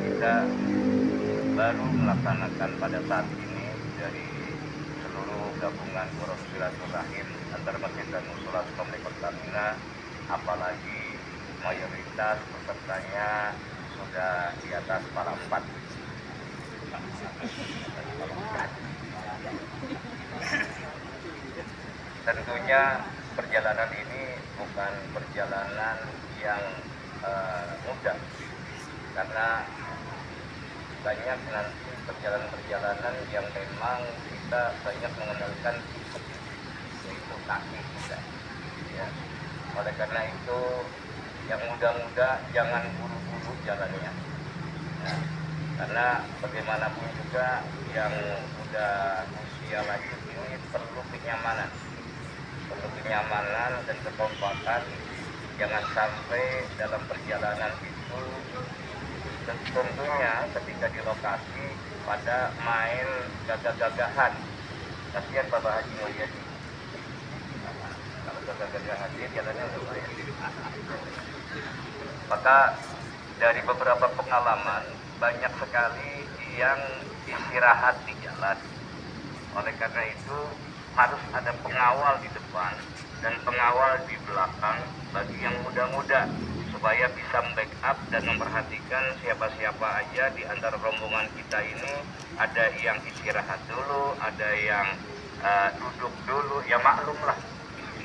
kita baru melaksanakan pada saat ini dari seluruh gabungan Poros Silaturahim antar masjid dan musola Komplek Pertamina, apalagi mayoritas pesertanya sudah di atas kepala 4. Tentunya perjalanan ini bukan perjalanan yang mudah, karena banyak nanti perjalanan-perjalanan yang memang kita banyak mengandalkan itu kaki kita. Ya. Oleh karena itu, yang muda-muda jangan buru-buru jalannya. Ya. Karena bagaimanapun juga yang udah usia lanjut ini perlu kenyamanan dan kekompakan. Jangan sampai dalam perjalanan itu, tentunya ketika di lokasi pada main gagah-gagahan. Kasihan Bapak Haji Mulyadi, kalau gagah-gagahan dia jalannya lumayan. Maka dari beberapa pengalaman banyak sekali yang istirahat di jalan. Oleh karena itu harus ada pengawal di depan dan pengawal di belakang bagi yang muda-muda, supaya bisa membackup dan memperhatikan siapa-siapa aja di antara rombongan kita ini. Ada yang istirahat dulu, ada yang duduk dulu, ya maklum lah,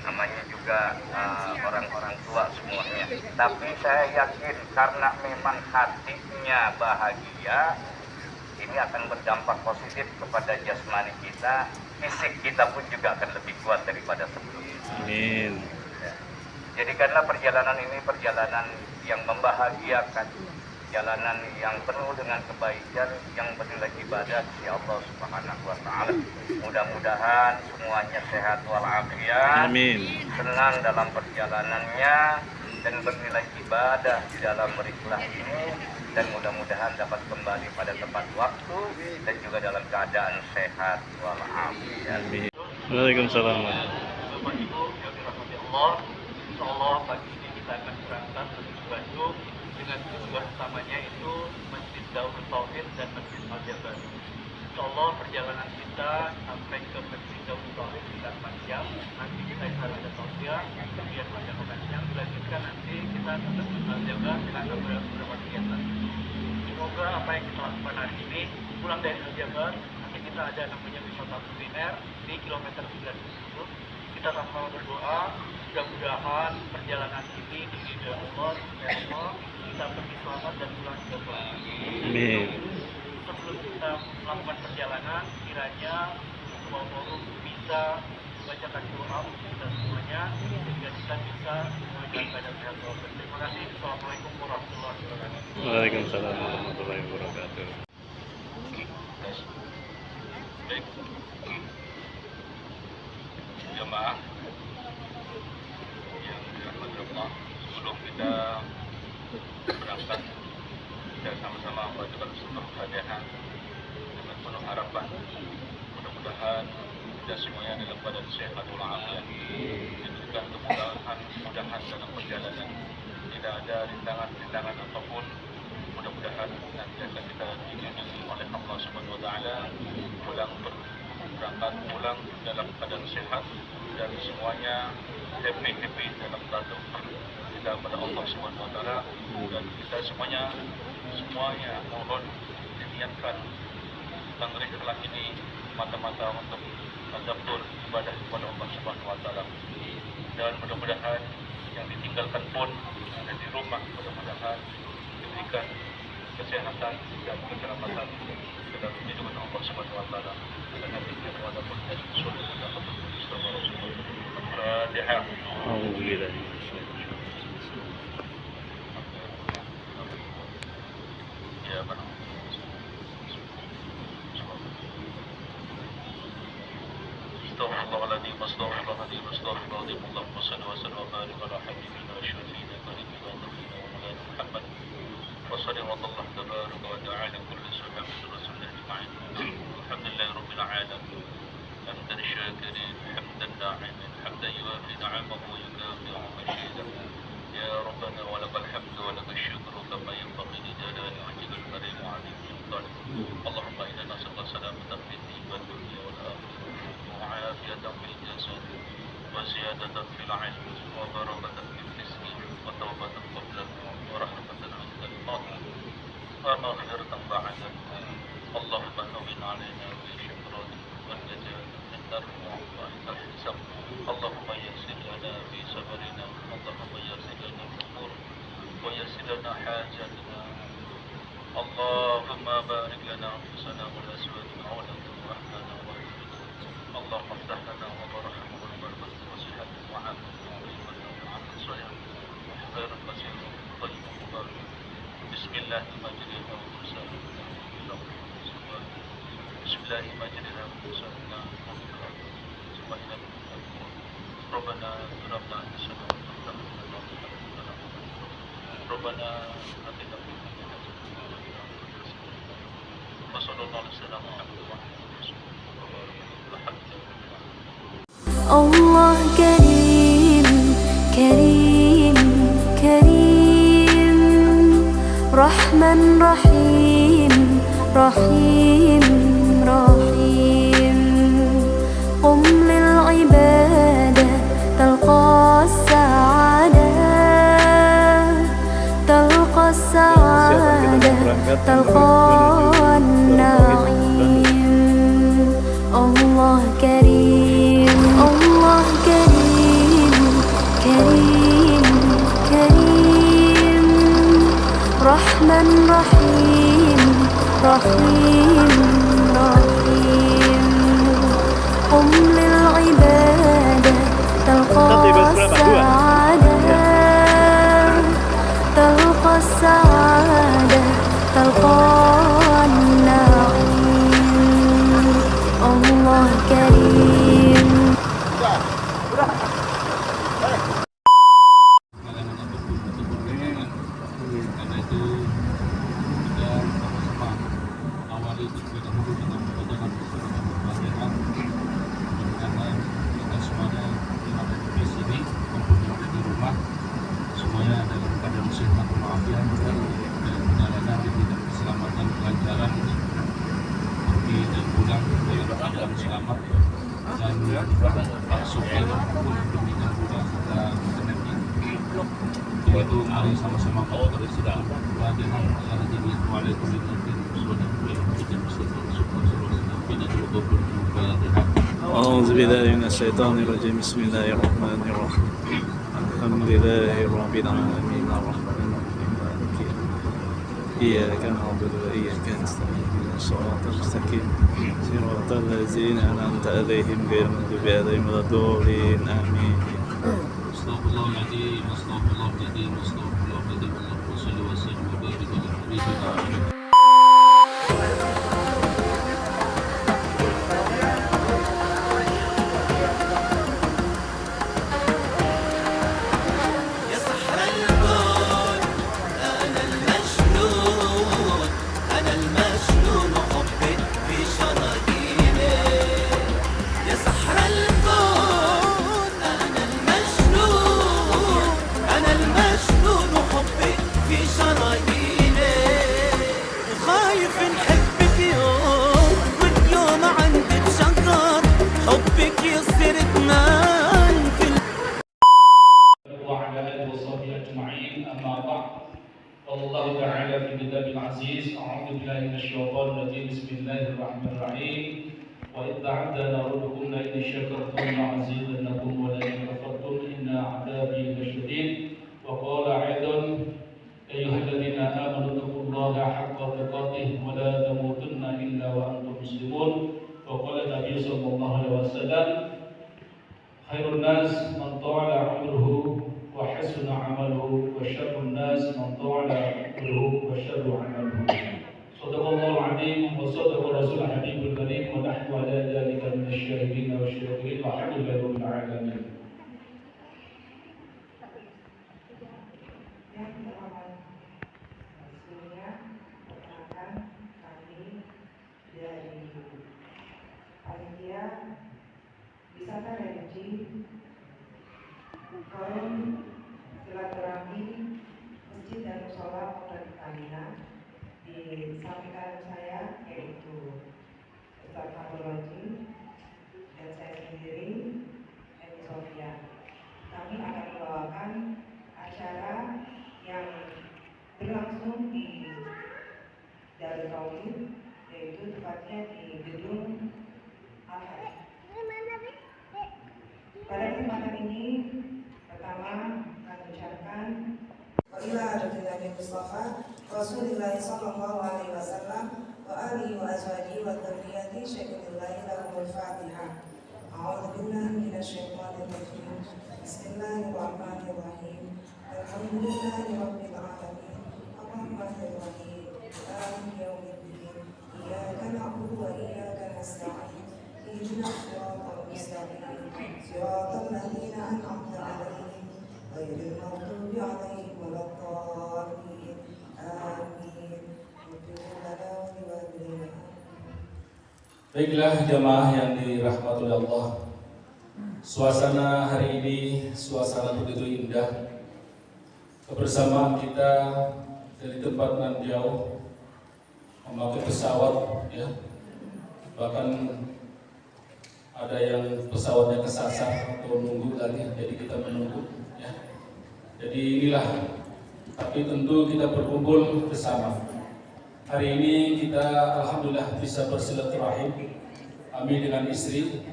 namanya juga orang-orang tua semuanya. Tapi saya yakin karena memang hatinya bahagia, ini akan berdampak positif kepada jasmani kita, fisik kita pun juga akan lebih kuat daripada sebelumnya. Amin. Ya. Jadikanlah perjalanan ini perjalanan yang membahagiakan, jalanan yang penuh dengan kebaikan, yang bernilai ibadah si Allah Subhanahu wa Ta'ala. Mudah-mudahan semuanya sehat walafiat, Amin. senang dalam perjalanannya, dan bernilai ibadah di dalam beriklah ini, dan mudah-mudahan dapat kembali pada tepat waktu dan juga dalam keadaan sehat walafiat. Amin. Waalaikumsalam. Bapak Ibu yang dirahmati Allah, insyaallah pagi ini kita akan berangkat menuju Bandung dengan tujuan utamanya itu Masjid Darut Tauhid dan Masjid Al-Jabar. Insyaallah perjalanan kita sampai ke Masjid Darut Tauhid sekitar 4 jam. Nanti kita ada tausiah, kemudian pada makan siang dilanjutkan nanti kita ke Masjid Al-Jabar dengan beberapa kegiatan. Semoga apa yang kita lakukan hari ini pulang dari Al-Jabar, nanti kita ada namanya wisata kuliner di kilometer 90. Kita sama-sama berdoa, mudah-mudahan perjalanan ini diridhoi Allah, ya Allah, kita pergi selamat dan pulang juga selamat. Amin. Sebelum kita melakukan perjalanan, kiranya semua forum bisa membacakan doa untuk kita semuanya, sehingga kita bisa menjalankan ibadah sehat walafiat. Terima kasih. Assalamualaikum warahmatullahi wabarakatuh. Waalaikumsalam warahmatullahi wabarakatuh. Baik, jemaah yang dirahmati Allah, sebelum kita berangkat, kita sama-sama membacakan surah Al-Fatihah dengan penuh harapan. Mudah-mudahan kita semuanya dalam keadaan sehat walafiat, diberikan kemudahan dalam perjalanan, tidak ada rintangan apapun. Mudah-mudahan nanti akan kita dibimbing oleh Allah Subhanahu wa Ta'ala, berangkat pulang dalam keadaan sehat dan semuanya happy dalam berdoa kita kepada Allah Subhanahu wa Ta'ala. Dan kita semuanya mohon diniatkan tanggrih kelak ini mata-mata untuk tadabbur ibadah kepada Allah Subhanahu wa Ta'ala. Dan mudah-mudahan yang ditinggalkan pun ada di rumah, mudah-mudahan diberikan kesehatan dan keselamatan dalam hidup Allah Subhanahu wa Ta'ala. Dan nanti kita walaupun dari surga dapat bersama Rasulullah. Al-Fatihah. Alhamdulillah. Ya benar. Astaghfirullahaladzim, astaghfirullahaladzim, astaghfirullahaladzim. Allahumma salli wa sallim wa barik ala habibina wa syafiina karimina wa nabiyina wa maulana Muhammad. Wa salli wa sallam tabaraka wa ta'ala kulli sahabati rasulillah ajma'in. Alhamdulillahi rabbil alamin. Hamdan syakirin, hamdan na'imin, hamdan yuwafi na'amahu wa yukafi مشيدا يا ربنا ولك الحمد ولك الشكر كما ينبغي لجلال وجهك الكريم صابر بعد اللهم هون علينا بالشكرات والنجاة من نار وعطائك الحساب اللهم يسر لنا في سفرنا اللهم يسر لنا الأمور ويسر لنا حاجاتنا اللهم بارك لنا أنفسنا ولأزواجنا وأولادنا وأهلنا وأهلنا اللهم افتح لنا وبرحمة والبركة وصحة وعافية وإيمانا وعمل صالح خير كثير طيب مبارك بسم الله مجريها ومرسلها بسم الله مجريها ومرسلها ثم إلى ربنا ظلمنا أنفسنا وإن لم تغفر لنا وترحمنا ربنا آتنا في الدنيا حسنة وفي الآخرة حسنة وصلى الله على سيدنا محمد وعلى آله وصحبه وسلم. الله كريم كريم كريم رحمن رحيم رحيم رحيم قم للعبادة تلقى السعادة تلقى السعادة تلقى النعيم الله كريم الله كريم كريم كريم رحمن رحيم رحيم رحيم قم للعبادة تلقى السعادة تلقى السعادة تلقى النعيم الله كريم Karena itu kita sama-sama awali terlebih dahulu dengan bacaan surah Al-Fatihah. Mudah-mudahan kita semuanya yang ada di sini maupun yang ada di rumah semuanya dalam keadaan sehat walafiat dan perjalanan diberikan keselamatan kelancaran pergi dan pulang dalam keadaan selamat dan masuk ke pun demikian pula serta ketenangan. Itu mari sama-sama kita berdoa Al-Fatihah أعوذ بالله من الشيطان الرجيم بسم الله الرحمن الرحيم الحمد لله رب العالمين الرحمن الرحيم مالك يوم الدين إياك نعبد وإياك نستعين اهدنا الصراط المستقيم صراط الذين أنعمت عليهم غير المغضوب عليهم ولا الضالين آمين Astagfirullahaladzim, astagfirullahaladzim, astagfirullahaladzim. Allahumma shalli wa sallim wa barik ala habibina وعلى آله وصحبه أجمعين أما بعد قال الله تعالى في كتاب العزيز أعوذ بالله من الشيطان الرجيم بسم الله الرحمن الرحيم وإذ تعدنا ربكم لئن شكرتم لأزيدنكم ولئن كفرتم إن عذابي لشديد وقال أيضا أيها الذين آمنوا اتقوا الله حق تقاته ولا تموتن إلا وأنتم مسلمون وقال النبي صلى الله عليه وسلم خير الناس من طال عمره وحسن عمله وشر الناس من طال عمره وشر عمله صدق الله العظيم وصدق رسول الحبيب الكريم ونحن على ذلك من الشاهدين والشاكرين والحمد لله رب العالمين. Wisata religi, forum silaturahmi masjid dan musola Kota Pertamina. Di samping kanan saya yaitu Ustaz Patologi dan saya sendiri Eni Sofia. Kami akan membawakan acara yang berlangsung di Darul Tauhid, yaitu tepatnya di gedung Al-Hajj. Pada kesempatan ini, pertama kami ucapkan وإلى عدد النبي المصطفى رسول الله صلى الله عليه وسلم وآله وأزواجه وذريته شهد الله لهم الفاتحة. أعوذ بالله من الشيطان الرجيم. بسم الله الرحمن الرحيم. الحمد لله رب العالمين الرحمن الرحيم مالك يوم الدين إياك نعبد وإياك نستعين اهدنا الصراط المستقيم صراط الذين أنعمت عليهم غير المغضوب عليهم ولا الضالين آمين. اغفر لنا ولوالدينا. Baiklah jamaah yang dirahmati oleh Allah, suasana hari ini suasana begitu indah. Kebersamaan kita dari tempat nan jauh memakai pesawat, ya, bahkan ada yang pesawatnya kesasar atau nunggu lagi, jadi kita menunggu, ya. Jadi inilah, tapi tentu kita berkumpul bersama. Hari ini kita alhamdulillah bisa bersilaturahim kami dengan istri.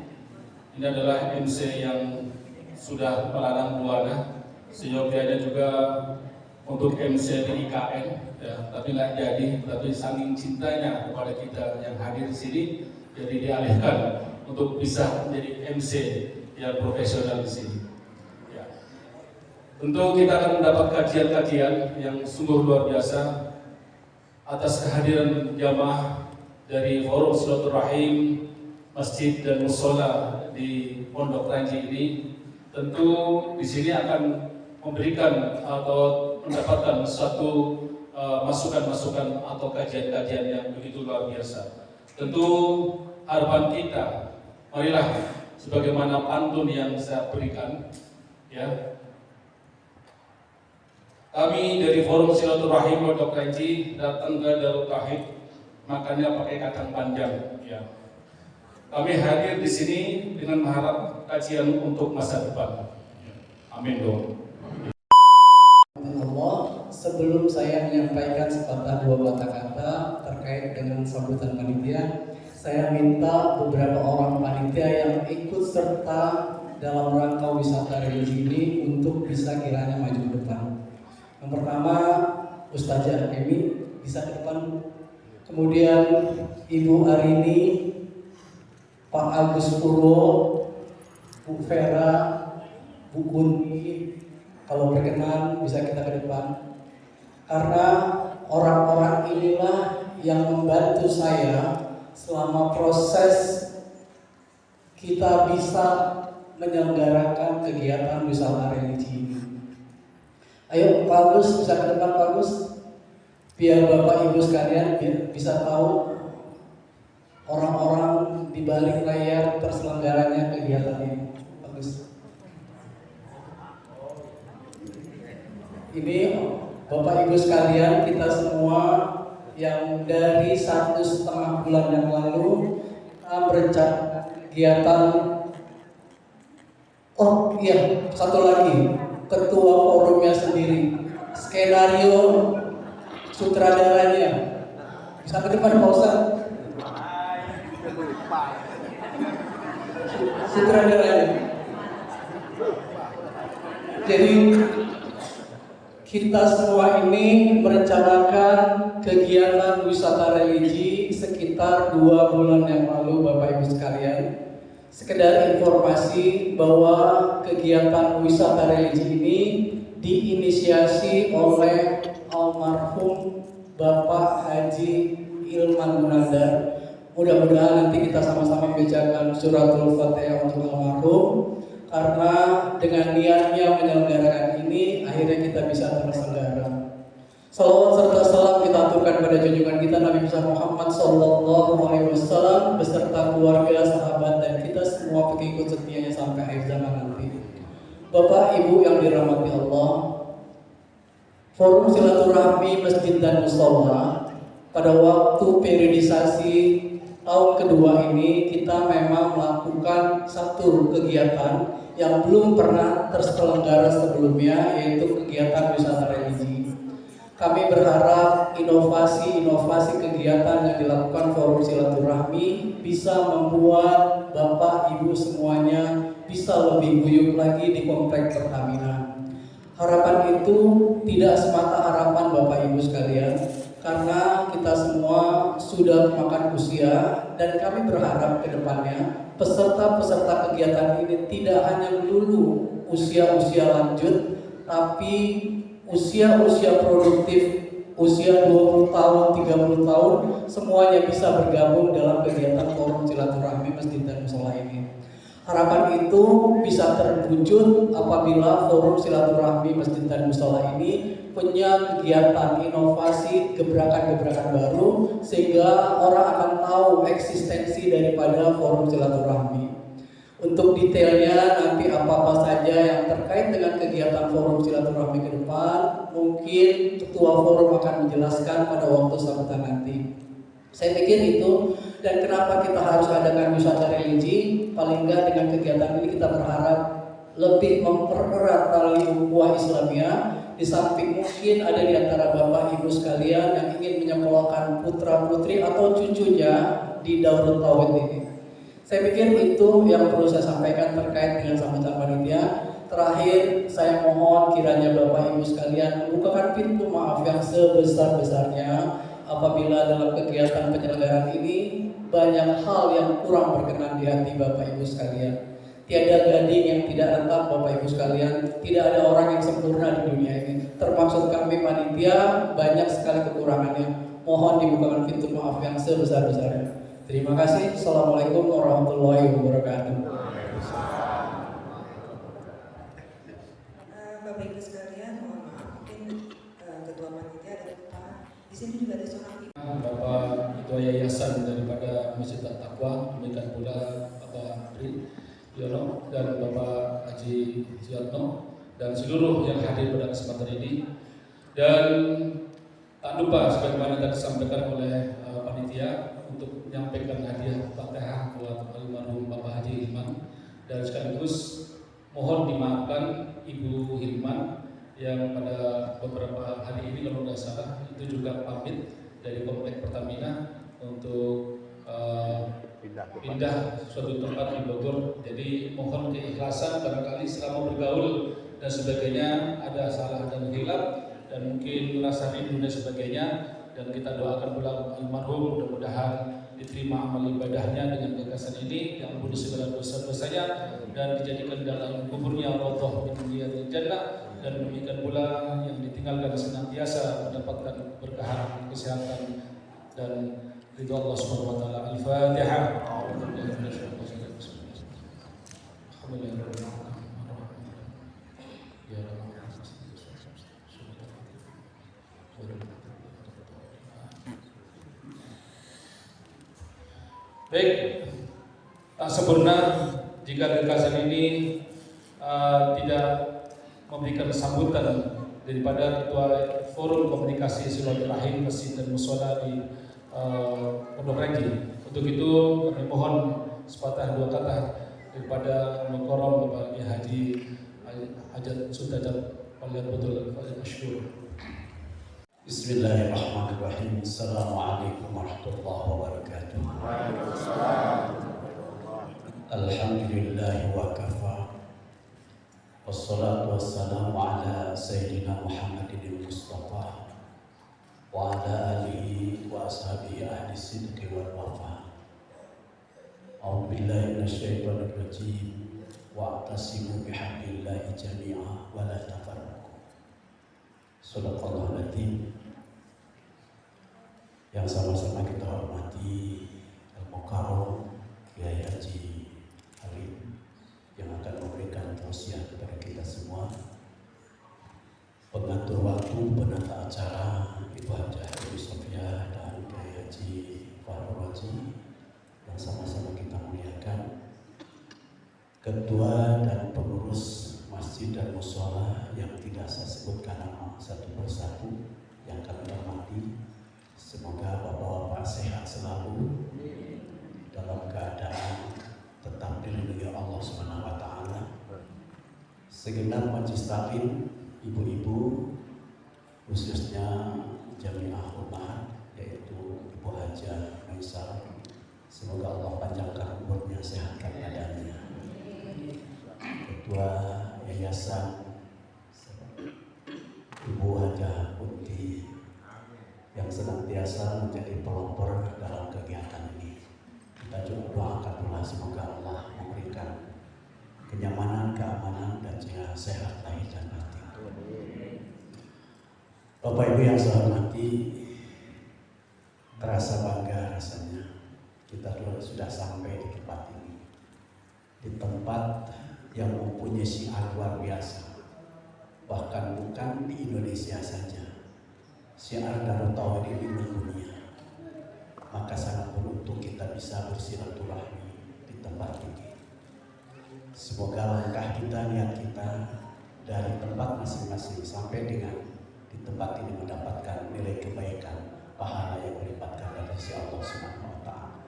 Ini adalah MC yang sudah melalang buana. Seyogianya juga untuk MC di IKN, ya, tapi nggak jadi. Tapi saking cintanya kepada kita yang hadir di sini, jadi dialihkan untuk bisa menjadi MC yang profesional di sini. Ya. Tentu kita akan mendapat kajian-kajian yang sungguh luar biasa atas kehadiran jamaah dari Forum Silaturahim Masjid dan Musola di Pondok Ranji ini. Tentu di sini akan memberikan atau mendapatkan suatu masukan-masukan atau kajian-kajian yang begitu luar biasa. Tentu harapan kita, marilah sebagaimana pantun yang saya berikan, ya. Kami dari Forum Silaturahim Pondok Ranji datang ke Darul Tauhid, makanya pakai kacang panjang, ya. Kami hadir di sini dengan mengharap kajian untuk masa depan. Amin dong. Allah, sebelum saya menyampaikan sepatah dua patah kata terkait dengan sambutan panitia, saya minta beberapa orang panitia yang ikut serta dalam rangka wisata religi ini untuk bisa kiranya maju ke depan. Yang pertama, Ustazah Emi bisa ke depan. Kemudian Ibu Arini, Pak Agus Purwo, Bu Vera, Bu Kunti, kalau berkenan bisa kita ke depan. Karena orang-orang inilah yang membantu saya selama proses kita bisa menyelenggarakan kegiatan wisata religi ini. Ayo Pak Agus bisa ke depan, Pak Agus, biar Bapak Ibu sekalian bisa tahu orang-orang di balik layar terselenggaranya kegiatan ini. Pak Agus. Ini Bapak Ibu sekalian, kita semua yang dari 1,5 bulan yang lalu berencana kegiatan. Oh iya, satu lagi, ketua forumnya sendiri, skenario sutradaranya bisa ke depan Pak Ustaz. Sutradaranya. Jadi kita semua ini merencanakan kegiatan wisata religi sekitar 2 bulan yang lalu, Bapak Ibu sekalian. Sekedar informasi bahwa kegiatan wisata religi ini diinisiasi oleh almarhum Bapak Haji Ilman Munandar. Mudah-mudahan nanti kita sama-sama bacakan suratul Fatihah untuk almarhum, karena dengan niatnya menyelenggarakan ini akhirnya kita bisa terselenggara. Salawat serta salam kita aturkan pada junjungan kita Nabi besar Muhammad SAW beserta keluarga, sahabat, dan kita semua pengikut setianya sampai akhir zaman nanti. Bapak Ibu yang dirahmati Allah, Forum Silaturahmi Masjid dan Musola pada waktu periodisasi tahun kedua ini kita memang melakukan satu kegiatan yang belum pernah terselenggara sebelumnya, yaitu kegiatan wisata religi. Kami berharap inovasi-inovasi kegiatan yang dilakukan Forum Silaturahmi bisa membuat Bapak Ibu semuanya bisa lebih guyup lagi di Komplek Pertamina. Harapan itu tidak semata harapan Bapak Ibu sekalian, karena kita semua sudah makan usia dan kami berharap ke depannya peserta-peserta kegiatan ini tidak hanya melulu usia-usia lanjut, tapi usia-usia produktif, usia 20 tahun, 30 tahun, semuanya bisa bergabung dalam kegiatan Forum Silaturahmi Masjid dan Musola ini. Harapan itu bisa terwujud apabila Forum Silaturahmi Masjid dan Musola ini punya kegiatan inovasi, gebrakan-gebrakan baru, sehingga orang akan tahu eksistensi daripada Forum Silaturahmi. Untuk detailnya nanti apa-apa saja yang terkait dengan kegiatan Forum Silaturahmi ke depan, mungkin Ketua Forum akan menjelaskan pada waktu sambutan nanti. Saya pikir itu, dan kenapa kita harus adakan wisata religi, paling enggak dengan kegiatan ini kita berharap lebih mempererat tali ukhuwah Islamiyah, di samping mungkin ada di antara Bapak Ibu sekalian yang ingin menyekolahkan putra-putri atau cucunya di Darut Tauhid ini. Saya pikir itu yang perlu saya sampaikan terkait dengan sambutan panitia. Terakhir, saya mohon kiranya Bapak Ibu sekalian membukakan pintu maaf yang sebesar-besarnya apabila dalam kegiatan penyelenggaraan ini banyak hal yang kurang berkenan di hati Bapak Ibu sekalian. Tiada gading yang tidak retak Bapak Ibu sekalian, tidak ada orang yang sempurna di dunia ini. Termasuk kami panitia, banyak sekali kekurangannya. Mohon dibukakan pintu maaf yang sebesar-besarnya. Terima kasih. Assalamualaikum warahmatullahi wabarakatuh. Bapak Ibu sekalian, mohon maaf, mungkin Ketua Panitia ada lupa. Di sini juga ada seorang ibu. Bapak Ketua Yayasan daripada Masjid At-Taqwa, demikian pula Bapak Pri Yono dan Bapak Haji Ziyadno dan seluruh yang hadir pada kesempatan ini. Dan tak lupa sebagaimana tadi disampaikan oleh panitia untuk menyampaikan hadiah Fatihah buat almarhum Bapak Haji Hilman, dan sekaligus mohon dimaafkan Ibu Hilman yang pada beberapa hari ini kalau tidak salah itu juga pamit dari Komplek Pertamina untuk pindah suatu tempat di Bogor. Jadi mohon keikhlasan, barangkali selama bergaul dan sebagainya ada salah dan hilaf dan mungkin rasa rindu dan sebagainya, dan kita doakan pula almarhum mudah-mudahan diterima amal ibadahnya dengan gagasan ini, yang ampuni segala dosa-dosanya dan dijadikan dalam kuburnya radhah min riyadil jannah, dan demikian pula yang ditinggalkan senantiasa mendapatkan berkahan kesehatan dan ridho Allah Subhanahu wa taala. Al-Fatihah. Baik, tak sempurna jika gagasan ini tidak memberikan sambutan daripada Ketua Forum Komunikasi Silaturahim Masjid dan Musola di Pondok Ranji. Untuk itu kami mohon sepatah dua kata daripada Mukarram Bapak Haji Hajat Sudajat Walian Betul Masyhur. Bismillahirrahmanirrahim. Assalamualaikum warahmatullahi wabarakatuh. Alhamdulillah wa kafa. Wassalatu wassalamu ala Sayyidina Muhammadin Mustafa wa ala alihi wa ashabihi ahli sidqi wal wafa. A'udzu billahi minasyaitonir rajim. Wa'tasimu bihablillahi jami'a wa la tafarraqu. Shadaqallahul adzim. Yang sama-sama kita hormati Al-Mukarram Kiai Haji Halim yang akan memberikan tausiah kepada kita semua, pengatur waktu, penata acara Ibu Hajah Dewi Sofia dan Kiai Haji Farul Haji yang sama-sama kita muliakan, ketua dan pengurus masjid dan musola yang tidak saya sebutkan nama satu persatu yang kami hormati. Semoga bapak-bapak sehat selalu dalam keadaan tetap dilindungi Allah Subhanahu wa taala. Segenap majelis taklim, ibu-ibu, khususnya Jamiah Umar, yaitu Ibu Haja Maisal. Semoga Allah panjangkan umurnya, sehatkan badannya. Ketua Yayasan Ibu Haja Kunti yang senantiasa menjadi pelopor dalam kegiatan ini. Kita juga doakan pula semoga Allah memberikan kenyamanan, keamanan, dan juga sehat lahir dan batin. Bapak Ibu yang saya hormati, terasa bangga rasanya kita sudah sampai di tempat ini, di tempat yang mempunyai syiar luar biasa. Bahkan bukan di Indonesia saja, syiar Darut Tauhid ini mendunia. Maka sangat beruntung kita bisa bersilaturahmi di tempat ini. Semoga langkah kita, niat kita dari tempat masing-masing sampai dengan di tempat ini mendapatkan nilai kebaikan, pahala yang berlipatkan dari sisi Allah Subhanahu wa Ta'ala.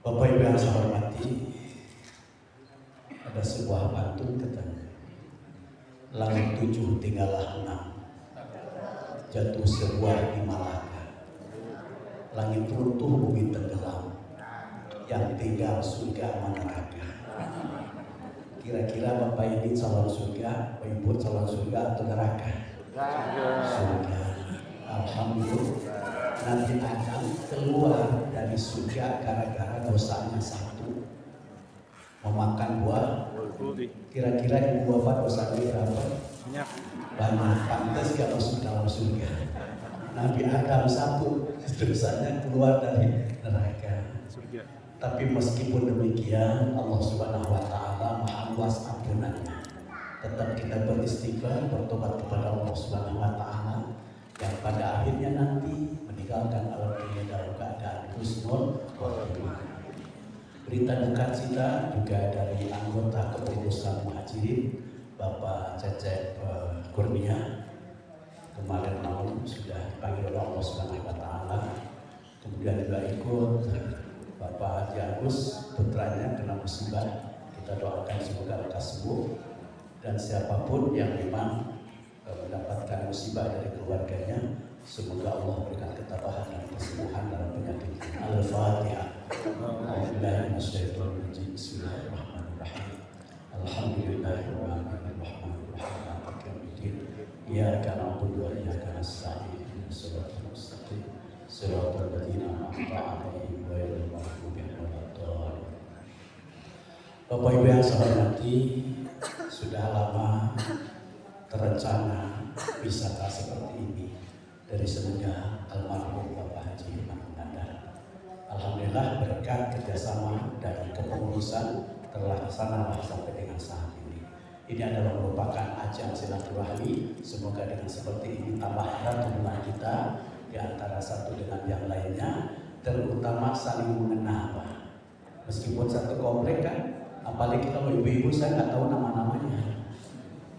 Bapak Ibu yang saya hormati, ada sebuah pantun katanya, langit 7 tinggallah 6, jatuh sebuah di Malaka, langit runtuh bumi tenggelam, yang tinggal surga neraka. Kira-kira Bapak ini calon surga, Bapak Ibu calon surga atau neraka? Surga. Alhamdulillah. Nanti Adam keluar dari surga gara-gara dosanya satu, memakan buah. Kira-kira ibu bapak dosanya berapa? Banyak. Pantas gak masuk dalam surga. Nabi Adam satu, dosanya keluar dari neraka. Tapi meskipun demikian, Allah Subhanahu wa Ta'ala Maha luas ampunannya. Tetap kita beristighfar, bertobat kepada Allah Subhanahu wa Ta'ala, yang pada akhirnya nanti meninggalkan alam dunia dalam keadaan husnul khotimah. Berita duka cita juga dari anggota kepengurusan Muhajirin, Bapak Cecep Kurnia. Kemarin malam sudah dipanggil oleh Allah Subhanahu wa Ta'ala. Kemudian juga ikut Bapak Haji Agus, putranya kena musibah. Kita doakan semoga lekas sembuh, dan siapapun yang memang mendapatkan musibah dari keluarganya, semoga Allah berikan ketabahan dan kesembuhan dalam penyakit. Al-Fatihah. Bismillahirrahmanirrahim. Alhamdulillahirrahmanirrahim. Iyyaka na'budu wa iyyaka nasta'in. Shiratal mustaqim. Shiratal ladzina an'amta 'alaihim ghairil maghdubi 'alaihim waladdallin. Bapak Ibu yang saya hormati, sudah lama terencana wisata seperti ini dari semenjak almarhum Bapak Haji Iman Munandar. Alhamdulillah berkat kerjasama dan kepengurusan terlaksana sampai dengan saat ini. Ini adalah merupakan ajang silaturahmi. Semoga dengan seperti ini tambah erat hubungan kita di antara satu dengan yang lainnya, terutama saling mengenal. Meskipun satu komplek kan, apalagi kalau ibu-ibu saya nggak tahu nama-namanya.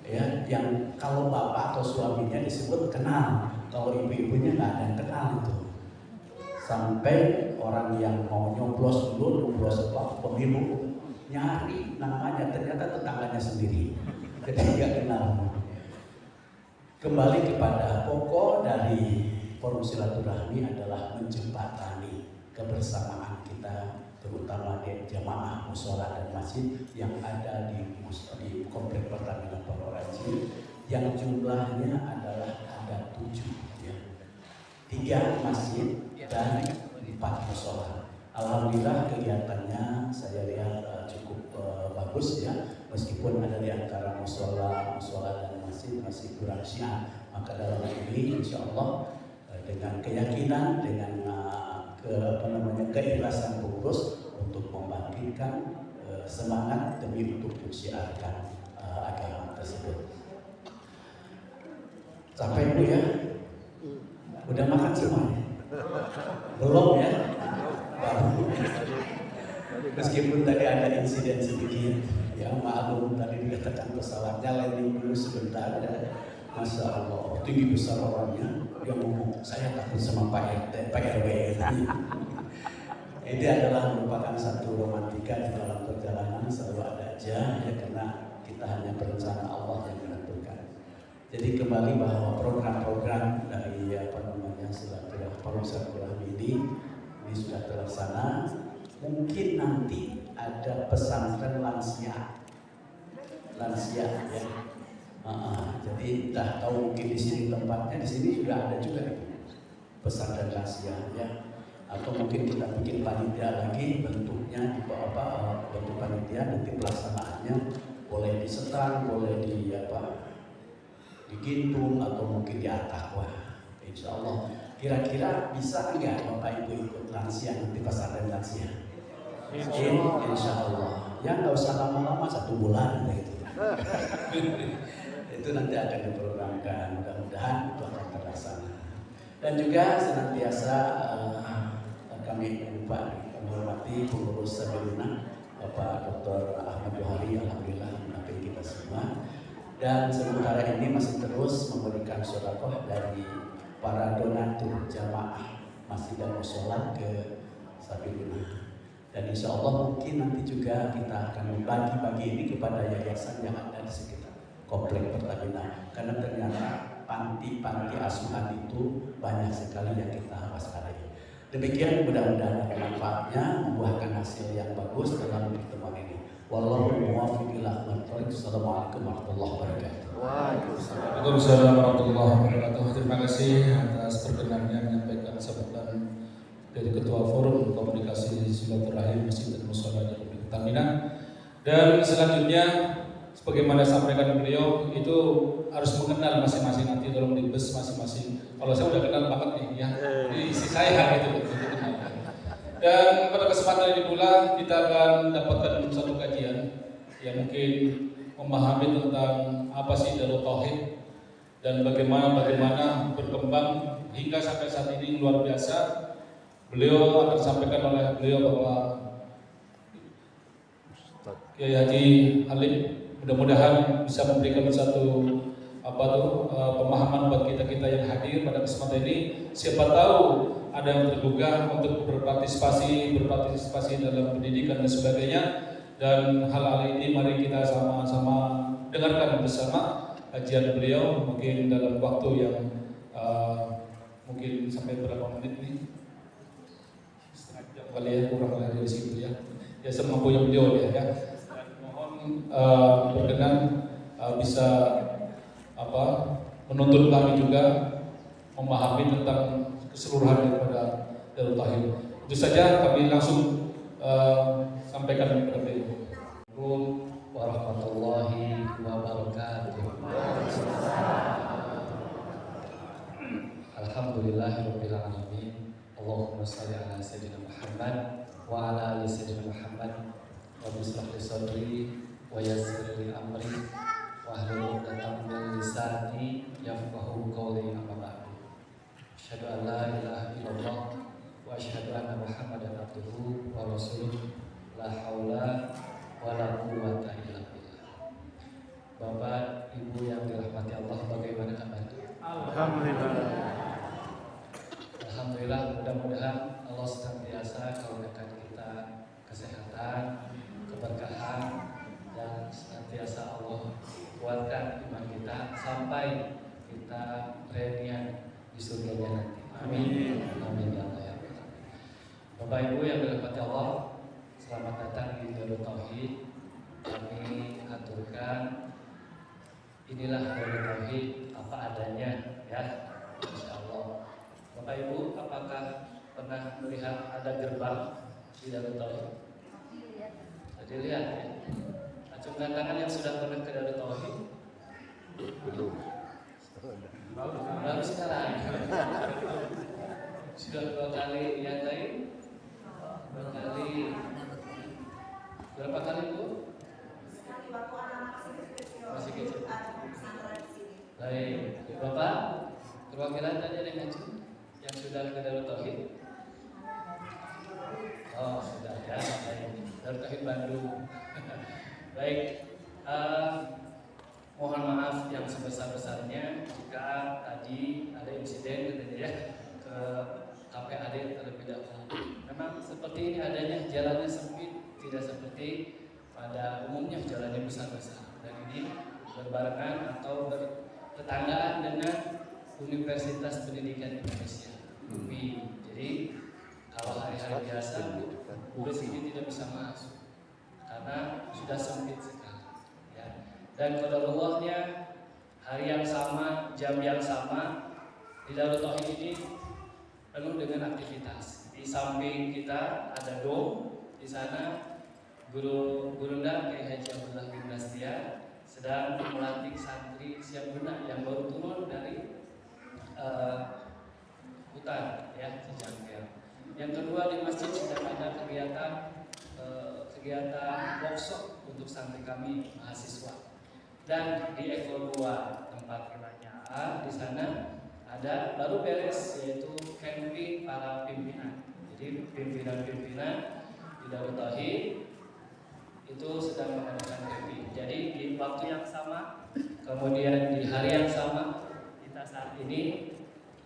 Ya, yang kalau bapak atau suaminya disebut kenal, kalau ibu-ibunya nggak ada yang kenal itu. Sampai orang yang mau nyoblos pemilu nyari namanya, ternyata tetangganya sendiri, jadi nggak kenal. Kembali kepada pokok dari forum silaturahmi adalah menjembatani kebersamaan kita, terutama di jamaah mushola dan masjid yang ada di komplek Pertamina Purworejo, yang jumlahnya adalah ada 7 ya. 3 masjid dan 4 mushola. Alhamdulillah kegiatannya saya lihat cukup bagus ya, meskipun ada di antara mushola dan masjid masih kurang syiar. Maka dalam ini insya Allah dengan keyakinan, dengan keikhlasan pengurus untuk membangkitkan semangat demi untuk mensiarkan agama tersebut. Sampai dulu ya, udah makan semuanya? Belum ya? Baru. Meskipun tadi ada insiden sedikit, ya maklum tadi dikatakan pesawatnya landing dulu sebentar ya. Masya Allah, tinggi besar orangnya, dia ngomong, saya takut sama Pak RW ini. Ini adalah merupakan satu romantika di dalam perjalanan, selalu ada aja ya, karena kita hanya berencana Allah yang menentukan. Jadi kembali bahwa program-program dari silaturahmi ini sudah terlaksana. Mungkin nanti ada pesantren lansia ya. Jadi tidak tahu mungkin di sini tempatnya, di sini sudah ada juga pesantren lansia ya. Atau mungkin kita bikin panitia lagi, bentuknya bentuk panitia, nanti pelaksanaannya boleh di Setang, boleh di Gintung, atau mungkin di Attaqwa. Insya Allah. Kira-kira bisa enggak Bapak Ibu ikut lansia nanti pesantren lansia? Insya Allah. Ya nggak usah lama-lama, 1 bulan gitu. Itu nanti akan diprogramkan. Mudah-mudahan itu akan terlaksana. Dan juga senantiasa kami menghormati pengurus Sabiluna Bapak Dr. Ahmad Johari, alhamdulillah menampingi kita semua. Dan sementara ini masih terus memberikan sedekah dari para donatur jamaah masjid dan mushola ke Sabiluna. Dan insya Allah mungkin nanti juga kita akan membagi-bagi ini kepada yayasan yang ada di sekitar komplek Pertamina. Karena ternyata panti-panti asuhan itu banyak sekali yang kita waspadai. Demikian, mudah-mudahan ada manfaatnya, membuahkan hasil yang bagus dalam pertemuan ini. Wallahu muwaffiq ila aqwamit thoriq. Assalamualaikum warahmatullahi wabarakatuh. Waalaikumsalam warahmatullahi wabarakatuh. Terima kasih atas perkenannya menyampaikan sambutan dari Ketua Forum Komunikasi Silaturahim Masjid dan Mushola Republik Pertamina. Dan selanjutnya, sebagaimana disampaikan beliau, itu harus mengenal masing-masing nanti dalam di bus masing-masing. Kalau saya udah kenal banget nih ya, di isi saya gitu. Dan pada kesempatan ini pula kita akan dapatkan satu kajian yang mungkin memahami tentang apa sih Darut Tauhid dan bagaimana berkembang hingga sampai saat ini luar biasa. Beliau akan sampaikan oleh beliau Bapak Kiai Haji Halim. Mudah-mudahan bisa memberikan satu pemahaman buat kita yang hadir pada kesempatan ini. Siapa tahu ada yang tergugah untuk berpartisipasi dalam pendidikan dan sebagainya. Dan hal-hal ini mari kita sama-sama dengarkan bersama kajian beliau mungkin dalam waktu yang mungkin sampai berapa menit nih, setengah jam kali ya, kurang dari situ ya. Ya semampunya beliau ya. Dan mohon berkenan bisa menuntun kami juga memahami tentang keseluruhan daripada Darut Tauhid. Itu saja kami langsung sampaikan kepada beliau. Assalamualaikum warahmatullahi wabarakatuh. Alhamdulillahirabbil alamin. Allahumma shalli ala sayyidina Muhammad wa ala ali sayyidina Muhammad. Rabbi shrah li sadri wa yassir li amri wahlul 'uqdatam min lisani yafqahu qawli. Amma ba'du. Asyhadu an la ilaha illallah wa asyhadu anna Muhammadan abduhu wa rasuluh. La haula wala quwwata illa billah. Bapak, Ibu yang dirahmati Allah, bagaimana kabar? Alhamdulillah, mudah-mudahan Allah senantiasa karuniakan kita kesehatan, keberkahan, dan senantiasa Allah kuatkan iman kita sampai kita reunian di surga nanti. Amin. Amin ya Allah ya Allah. Bapak Ibu yang dirahmati Allah, selamat datang di Darut Tauhid. Kami aturkan inilah Darut Tauhid apa adanya ya, insya Allah. Bapak Ibu, apakah pernah melihat ada gerbang di Darut Tauhid? Jadi lihat ya. Acungkan tangan yang sudah pernah ke Darut Tauhid. Baru sekarang. Sudah 2 kali yang lain. 2 kali. Berapa kali Bu? Masih kecil. Baik, Bapak, perwakilan tadi ada yang ngaji yang sudah ke Darut Tauhid. Oh sudah ya, baik. Darut Tauhid Bandung. Baik, mohon maaf yang sebesar-besarnya jika tadi ada insiden katanya ya ke KPAD terlebih dahulu. Memang seperti ini adanya, jalannya sempit, tidak seperti pada umumnya jalannya besar-besar. Dan ini berbarengan atau tetanggaan dengan Universitas Pendidikan Indonesia (UPI). Jadi kalau hari-hari biasa bus ini tidak bisa masuk karena sudah sempit sekali. Ya. Dan qadarullahnya hari yang sama, jam yang sama di Darut Tauhid ini penuh dengan aktivitas. Di samping kita ada dom, di sana Gurunda Kiai Haji Abdullah bin Nastia sedang melatih santri siap guna yang baru turun dari hutan ya Cijangkel. Yang kedua di masjid sedang ada kegiatan workshop untuk santri kami mahasiswa. Dan di Eko 2 tempat pertanyaan di sana ada baru beres yaitu camping para pimpinan. Jadi pimpinan-pimpinan di Darut Tauhid itu sedang mengadakan camping. Jadi di waktu yang sama, kemudian di hari yang sama kita saat ini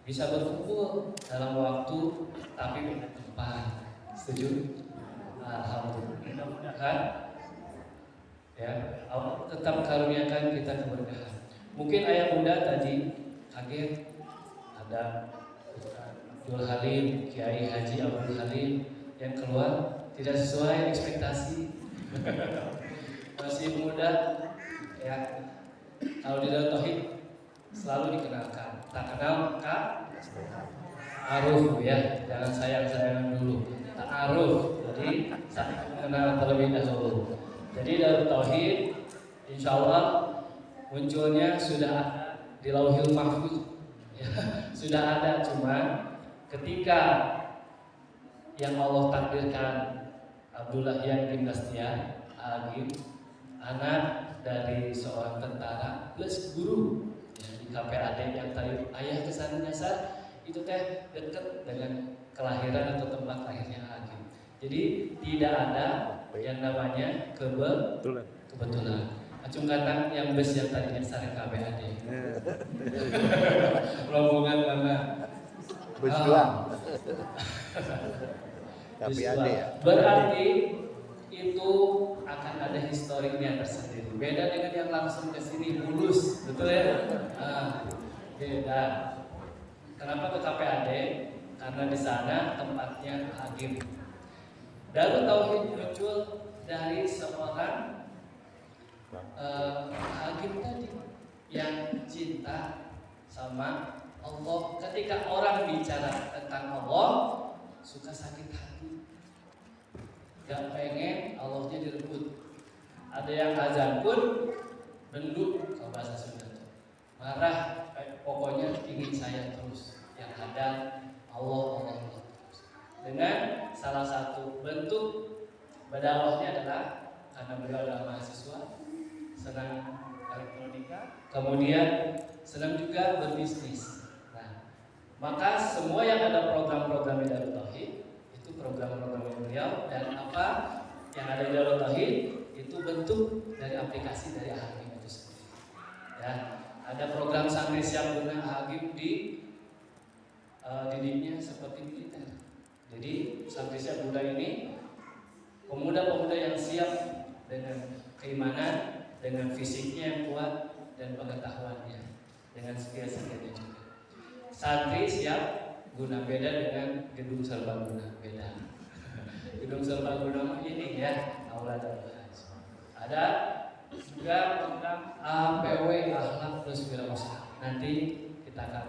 bisa berkumpul dalam waktu tapi beda tempat. Setuju? Alhamdulillah. Mudah-mudahan ya Allah tetap karuniakan kita keberkahan. Mungkin ayah bunda tadi kaget ada Abdul Halim, Kiai Haji Abdul Halim yang keluar tidak sesuai ekspektasi. Masih muda ya. Kalau di Darut Tauhid selalu dikenalkan. Tak kenal Kak Aruf ya, jangan sayang-sayangan dulu. Tak Aruf, jadi kenal terlebih dahulu. Jadi Darut Tauhid insya Allah munculnya sudah ada di Lauhil Mahfuz ya, sudah ada, cuma ketika yang Allah takdirkan Abdullah Yan bin Nastia Agim, anak dari seorang tentara plus guru ya, di KPAD yang tadi ayah kesana nyasar itu teh dekat dengan kelahiran atau tempat lahirnya Agim. Jadi tidak ada yang namanya kebetulan. Acung kata yang bus yang tadinya sare KPAD. Rombongan mana? Bus doang. KPAD ya. Berarti itu akan ada historiknya tersendiri. Beda dengan yang langsung ke sini mulus, betul ya? Beda. Kenapa ke KPAD? Karena di sana tempatnya Agim. Darut Tauhid muncul dari seorang Agim tadi yang cinta sama Allah. Ketika orang bicara tentang Allah, suka sakit hati, gak pengen Allahnya direbut. Ada yang azan pun benduk kalau bahasa Sunda, marah, pokoknya ingin saya terus. Yang ada Allah terus. Dengan salah satu bentuk berdakwahnya adalah karena beliau adalah mahasiswa, senang elektronika, kemudian senang juga berbisnis. Nah, maka semua yang ada program-program di Darut Tauhid itu program-program beliau, dan apa yang ada di Darut Tauhid itu bentuk dari aplikasi dari Agim itu sendiri. Ya, ada program santri siap guna Agim di didiknya seperti militer. Jadi santri siap guna ini pemuda-pemuda yang siap dengan keimanan, dengan fisiknya yang kuat dan pengetahuannya, dengan skill-skillnya juga. Santri siap guna beda dengan gedung serbaguna beda. Gedung serbaguna ini ya, aula Darul Hajj. Ada juga program APW Akhlak Plus Wirausaha. Nanti kita akan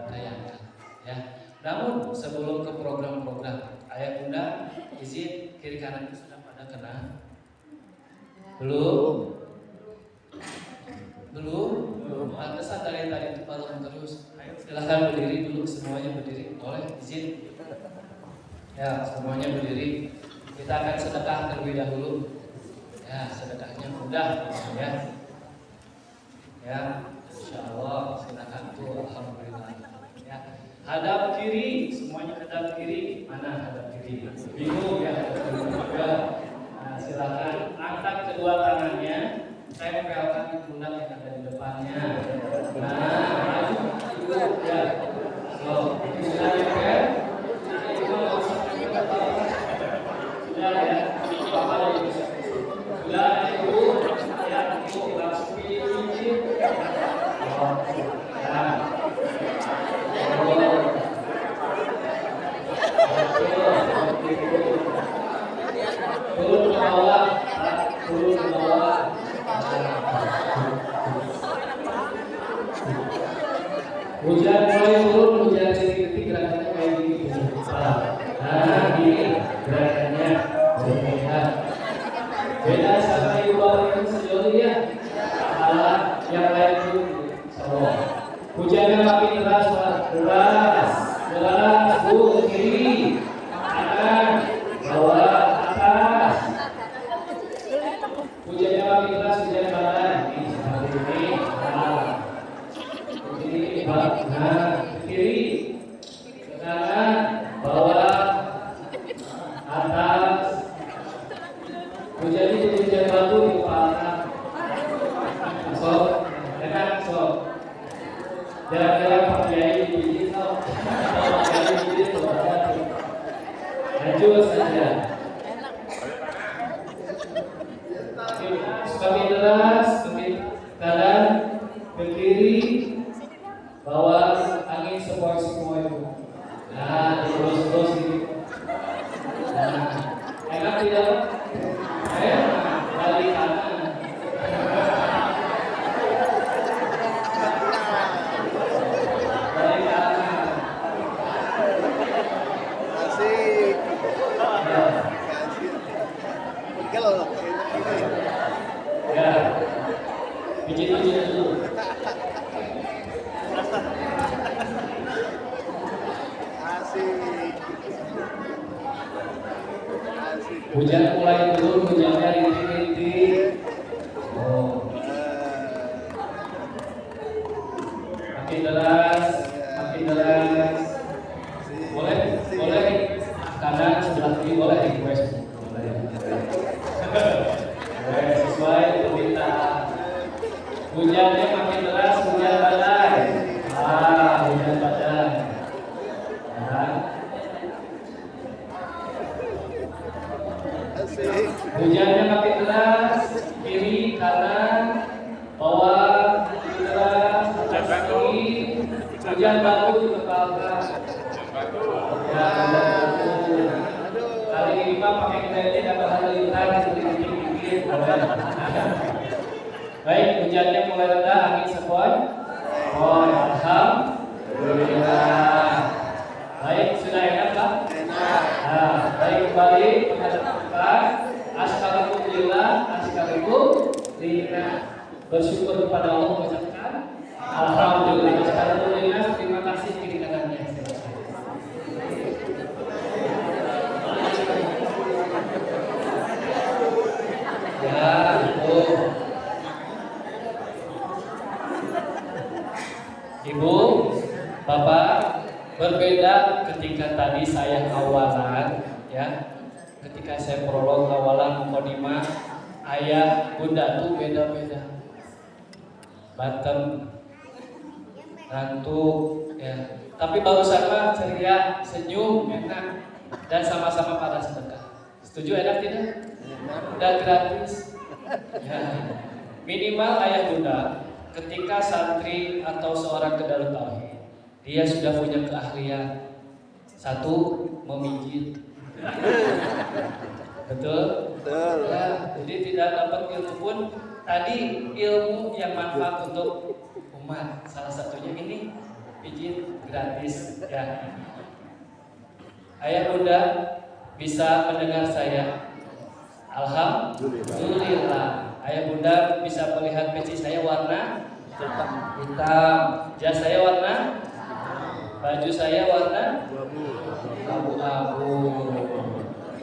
tayangkan ya. Namun sebelum ke program-program, ayah bunda izin kiri kanan itu sudah pada kena? Belum? Pantesan dari tadi itu balon terus. Ayo silahkan berdiri dulu, semuanya berdiri. Boleh izin? Ya, semuanya berdiri. Kita akan sedekah terlebih dahulu. Ya, sedekahnya mudah ya. Ya, insyaallah silakan tuh, alhamdulillah. Ya. Hadap kiri, semuanya hadap kiri. Mana hadap kiri? Bingung ya? Nah, silakan angkat kedua tangannya, tempelkan di pundak yang ada di depannya. Nah, maju ya. So, sudah tempel. Sudah ya. Bapak lagi bisa. Sudah ibu, ya ibu langsung pilih. Turun ke bawah, turun ke bawah. Hujan mulai turun, hujan sedikit gerakannya kayak gini. Nah, gini gerakannya. Beda sama ibu bapak yang sejoli ya. Yang lain itu sama. Hujannya makin deras, deras, ke kiri, kanan, bawah, atas. Hujannya makin deras, hujan badan. Ini seperti ini. Ke kiri, ke kanan, bawah, atas. Hujan itu hujan batu di kepala. Sok, enak sok. Jalan-jalan Pak Kiai di sok. Pak Kiai di sok. Lanjut saja. Semakin deras, semakin kanan, ke kiri, bawah, angin sepoi-sepoi. Nah, terus ini. Nah, enak tidak? Balik kanan. Balik kanan. Asik. Ya. Pegel. Ya. Pijit-pijit dulu. Asik. Asik. Hujan mulai turun, hujannya rintik-rintik. Oh. Makin deras, makin deras. Boleh, boleh. Kanan sebelah kiri boleh request. Boleh. Boleh sesuai permintaan. Hujannya makin deras, hujan badai. Hujan badai. Nah. Asik. Hujannya makin deras, kiri, kanan, bawah, kiri deras, atas kiri, hujan batu di kepala. Ya, hujan batu. Kali ini mah pakai kendali dapat halilintar sedikit-sedikit. Baik, hujannya mulai reda, angin sepoi. Oh, alhamdulillah. Baik, sudah enak Pak? Enak. Nah, baik kembali menghadapkan Astagfirullah, astagfirullah. Bersyukur kepada Allah mengucapkan alhamdulillah. Astagfirullah, terima kasih kiri kanannya. Ya, itu. Ibu, Bapak, berbeda ketika tadi saya awalan, ya. Ketika saya prolog awalan mukadimah, ayah bunda tuh beda-beda. Batem, ngantuk, ya. Tapi barusan mah ceria, senyum, enak, dan sama-sama pada sedekah. Setuju enak tidak? Udah gratis. Ya. Minimal ayah bunda ketika santri atau seorang kedalam tauhid, dia sudah punya keahlian. Satu, memijit. Betul? Betul. Ya, jadi tidak dapat ilmu pun tadi ilmu yang manfaat untuk umat. Salah satunya ini pijit gratis ya. Ayah bunda bisa mendengar saya? Alhamdulillah. Ayah bunda bisa melihat peci saya warna hitam. Jas saya warna, baju saya warna abu-abu.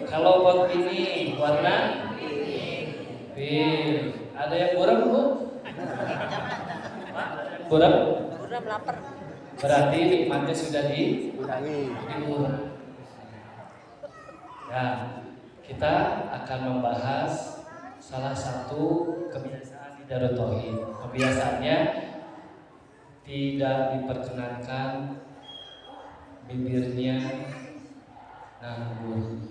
Kalau pot ini warna pink. Ada yang buram Bu? Buram? Buram lapar. Berarti nikmatnya sudah diurangi. Ya, kita akan membahas salah satu kebiasaan di Darut Tauhid. Kebiasaannya tidak diperkenankan bibirnya nganggur.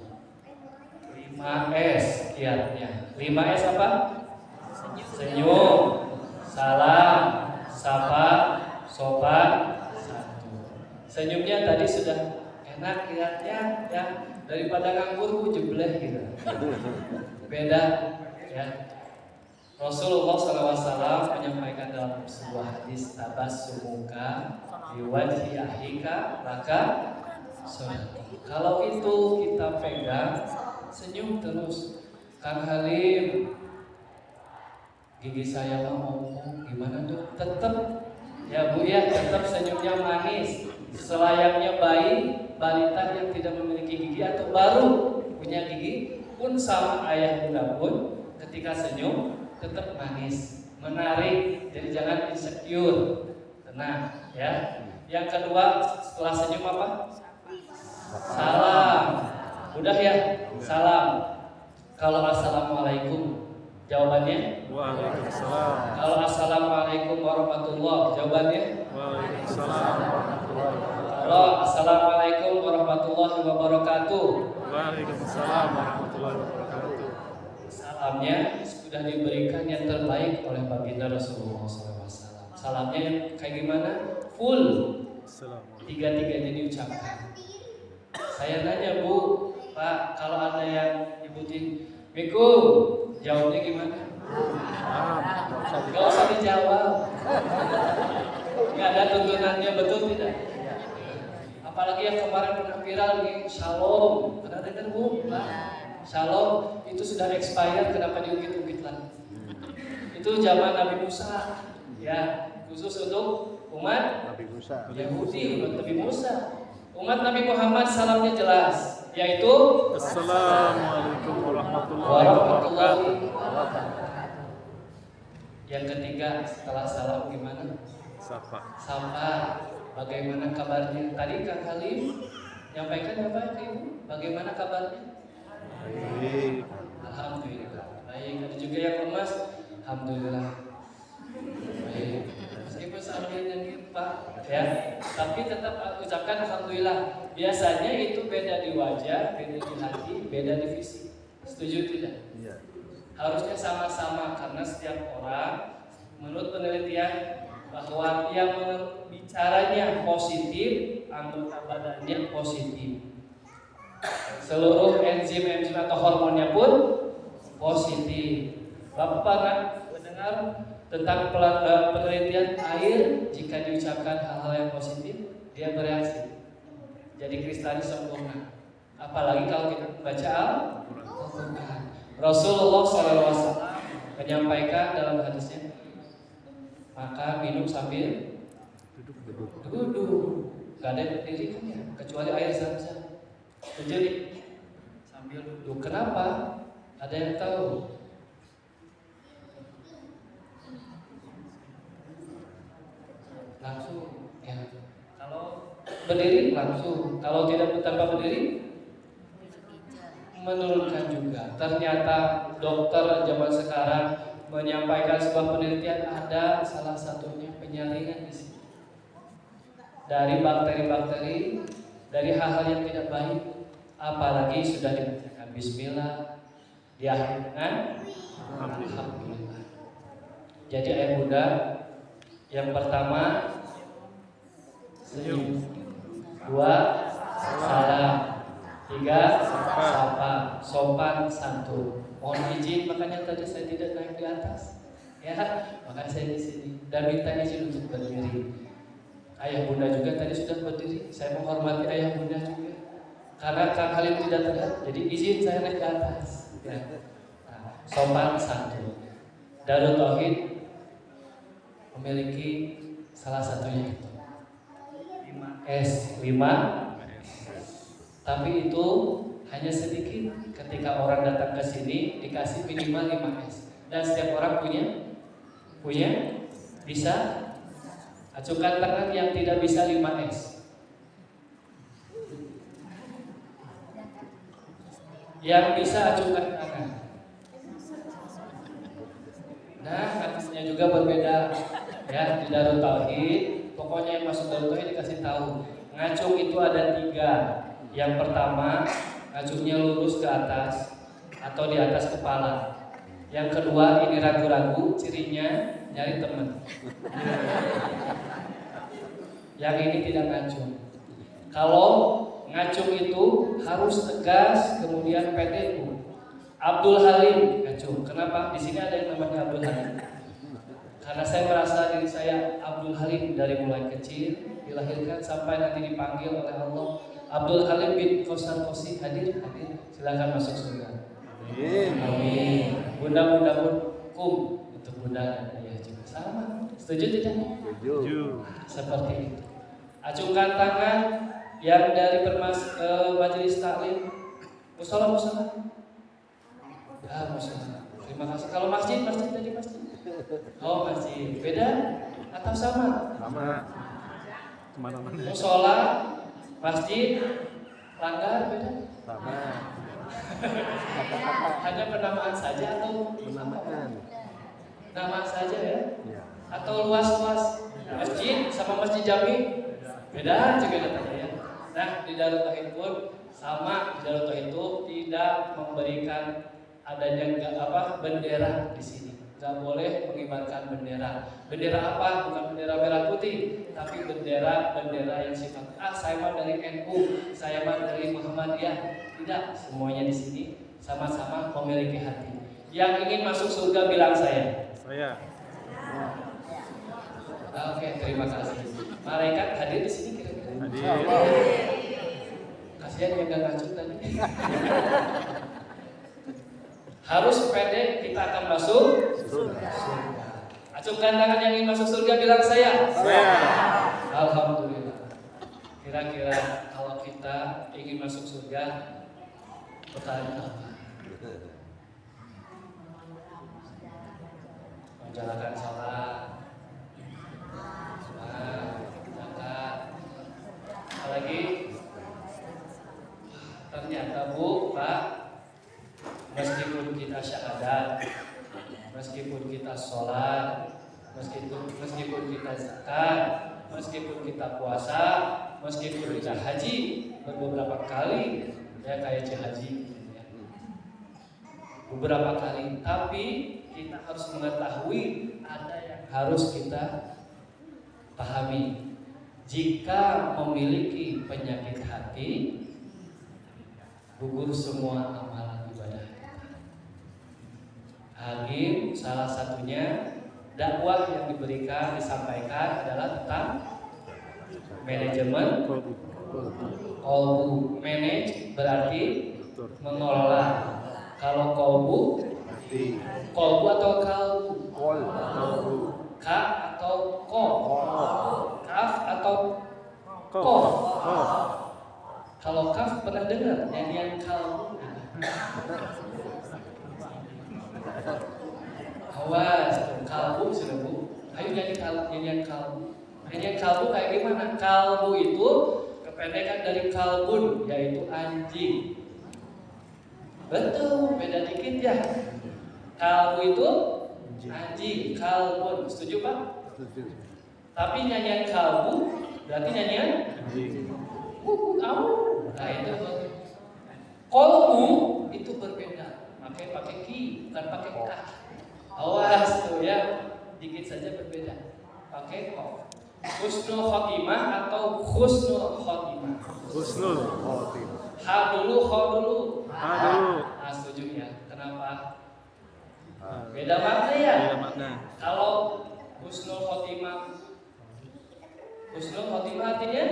5S kiatnya. 5S apa? Senyum, salam, sapa, sopan, satu. Senyumnya tadi sudah enak lihatnya ya, daripada nganggur jebleh gitu. Beda ya. Rasulullah SAW menyampaikan dalam sebuah hadis, tabassumuka biwajhi akhika laka shadaqah. Kalau itu kita pegang, senyum terus. Kang Halim, gigi saya mau gimana tuh? Tetap ya Bu ya, tetap senyumnya manis. Selayaknya bayi balita yang tidak memiliki gigi atau baru punya gigi pun sama ayah bunda pun ketika senyum tetap manis, menarik. Jadi jangan insecure, tenang ya. Yang kedua setelah senyum apa? Salam. Udah ya, salam. Kalau assalamualaikum, jawabannya? Waalaikumsalam. Kalau assalamualaikum warahmatullahi, jawabannya? Waalaikumsalam. Kalau assalamualaikum warahmatullahi wabarakatuh, Waalaikumsalam warahmatullahi wabarakatuh. salamnya sudah diberikan yang terbaik oleh baginda Rasulullah SAW. Salamnya yang kayak gimana? Full. Tiga-tiganya diucapkan. Saya nanya Bu, Pak, kalau ada yang nyebutin Miku, jawabnya gimana? Gak usah dijawab. Gak ada tuntunannya, betul tidak? Apalagi yang kemarin pernah viral nih, Shalom. Pernah dengar Bu? Pak? Shalom itu sudah expired, kenapa diungkit-ungkit lagi? Itu zaman Nabi Musa, ya khusus untuk umat Nabi Musa. Yahudi, umat Nabi Musa. Umat Nabi Muhammad salamnya jelas, yaitu Assalamualaikum warahmatullahi wabarakatuh. Yang ketiga setelah salam gimana? Sapa. Sapa. Bagaimana kabarnya? Tadi Kang Halim nyampaikan apa ke Ibu? Bagaimana kabarnya? Baik. Alhamdulillah. Baik. Ada juga yang lemas. Alhamdulillah. Baik. Meskipun sambil nyanyi Pak, ya. Tapi tetap ucapkan alhamdulillah. Biasanya itu beda di wajah, beda di hati, beda di fisik. Setuju tidak? Iya. Harusnya sama-sama karena setiap orang menurut penelitian bahwa yang bicaranya positif, anggota badannya positif. Seluruh enzim-enzim atau hormonnya pun positif. Bapak pernah mendengar tentang penelitian air jika diucapkan hal-hal yang positif, dia bereaksi. Jadi kristalnya sempurna. Apalagi kalau kita membaca Al-Quran. Rasulullah SAW menyampaikan dalam hadisnya, maka minum sambil duduk. Gak ada yang berdiri kan ya, kecuali air zam-zam. Jadi sambil duduk. Kenapa? Ada yang tahu? Langsung ya. Kalau berdiri langsung, kalau tidak tanpa berdiri menurunkan juga. Ternyata dokter zaman sekarang menyampaikan sebuah penelitian, ada salah satunya penyaringan di sini. Dari bakteri-bakteri, dari hal-hal yang tidak baik, apalagi sudah dibacakan bismillah, diakhiri dengan alhamdulillah. Jadi ayah bunda, yang pertama senyum, dua salam, tiga sapa, sopan santun. Mohon izin, makanya tadi saya tidak naik di atas, ya, makanya saya di sini dan minta izin untuk berdiri. Ayah bunda juga tadi sudah berdiri, saya menghormati ayah bunda juga. Karena Kang Halim tidak terlihat, jadi izin saya naik ke atas. Ya. Nah, sopan santun. Darut Tauhid memiliki salah satunya itu 5S, 5. Tapi itu hanya sedikit. Ketika orang datang ke sini dikasih minimal 5S. Dan setiap orang punya bisa acungkan tangan yang tidak bisa 5S. Yang bisa acungkan tangan. Nah, hadisnya juga berbeda. Ya, di Darut Tauhid, pokoknya yang masuk Darut Tauhid dikasih tahu. Ngacung itu ada 3. Yang pertama, ngacungnya lurus ke atas atau di atas kepala. Yang kedua, ini ragu-ragu, cirinya nyari teman. Yang ini tidak ngacung. Kalau Ngacung itu harus tegas, kemudian pede. Abdul Halim ngacung. Kenapa? Di sini ada yang namanya Abdul Halim. Karena saya merasa diri saya Abdul Halim dari mulai kecil, dilahirkan sampai nanti dipanggil oleh Allah. Abdul Halim bin Kosar Kosi hadir. Silakan masuk surga. Amin. Bunda-bunda pun kum untuk bunda dan ayah juga sama. Setuju tidak? Setuju. Seperti itu. Acungkan tangan yang dari majelis taklim. Musola. Musola. Terima kasih. Kalau masjid tadi masjid. Oh masjid. Beda atau sama? Sama. Kemana-mana. Musola, masjid, langgar beda. Sama. Hanya penamaan saja atau Penamaan. nama saja ya? Ya. Atau luas-luas masjid sama masjid Jami beda juga datanya ya. Nah di Darut Tauhid pun sama. Di Darut Tauhid itu tidak memberikan adanya bendera di sini. Gak boleh mengibarkan bendera. Bendera apa? Bukan bendera merah putih, tapi bendera yang sifat saya mah dari NU, saya mah dari Muhammadiyah. Tidak, semuanya di sini sama-sama memiliki hati. Yang ingin masuk surga bilang saya. Oke, terima kasih. Malaikat hadir di sini kira-kira. Kasihan yang gak ngacung tadi. Harus pede, kita akan masuk surga. Acungkan tangan yang ingin masuk surga bilang saya. Alhamdulillah. Kira-kira kalau kita ingin masuk surga, pertanyaan apa? Menjalankan salat, zakat, apalagi ternyata Bu, Pak, meskipun kita syahadat, meskipun kita sholat, meskipun kita zakat, meskipun kita puasa, meskipun kita haji beberapa kali, ya kayak haji, ya. Beberapa kali, tapi kita harus mengetahui ada yang harus kita pahami. Jika memiliki penyakit hati, gugur semua amalan ibadah kita. Hakim salah satunya dakwah yang disampaikan adalah tentang manajemen kolbu. Manage berarti mengelola. Kalau kolbu atau kalbu? Ka atau ko? Kaf atau ko? Kalau kaf pernah dengar nyanyian kalbu? Awas, kalbu sudah Bu. Ayo nyanyian kalbu. Nyanyian kalbu kayak gimana? Kalbu itu kependekan dari kalbun, yaitu anjing. Betul, beda dikit ya. Kalbu itu anjing, kalbun. Setuju Pak? Setuju. Tapi nyanyian kalbu berarti nyanyian Anjing. Nah itu kolbu itu berbeda. Makanya pakai ki, bukan pakai ka. Awas tuh ya, dikit saja berbeda. Pakai ko. Husnul khotimah atau husnul khotimah? Husnul khotimah. Ha dulu, kho dulu. Ha dulu. Nah, setuju ya. Kenapa? Beda makna ya. Beda makna. Kalau husnul khotimah artinya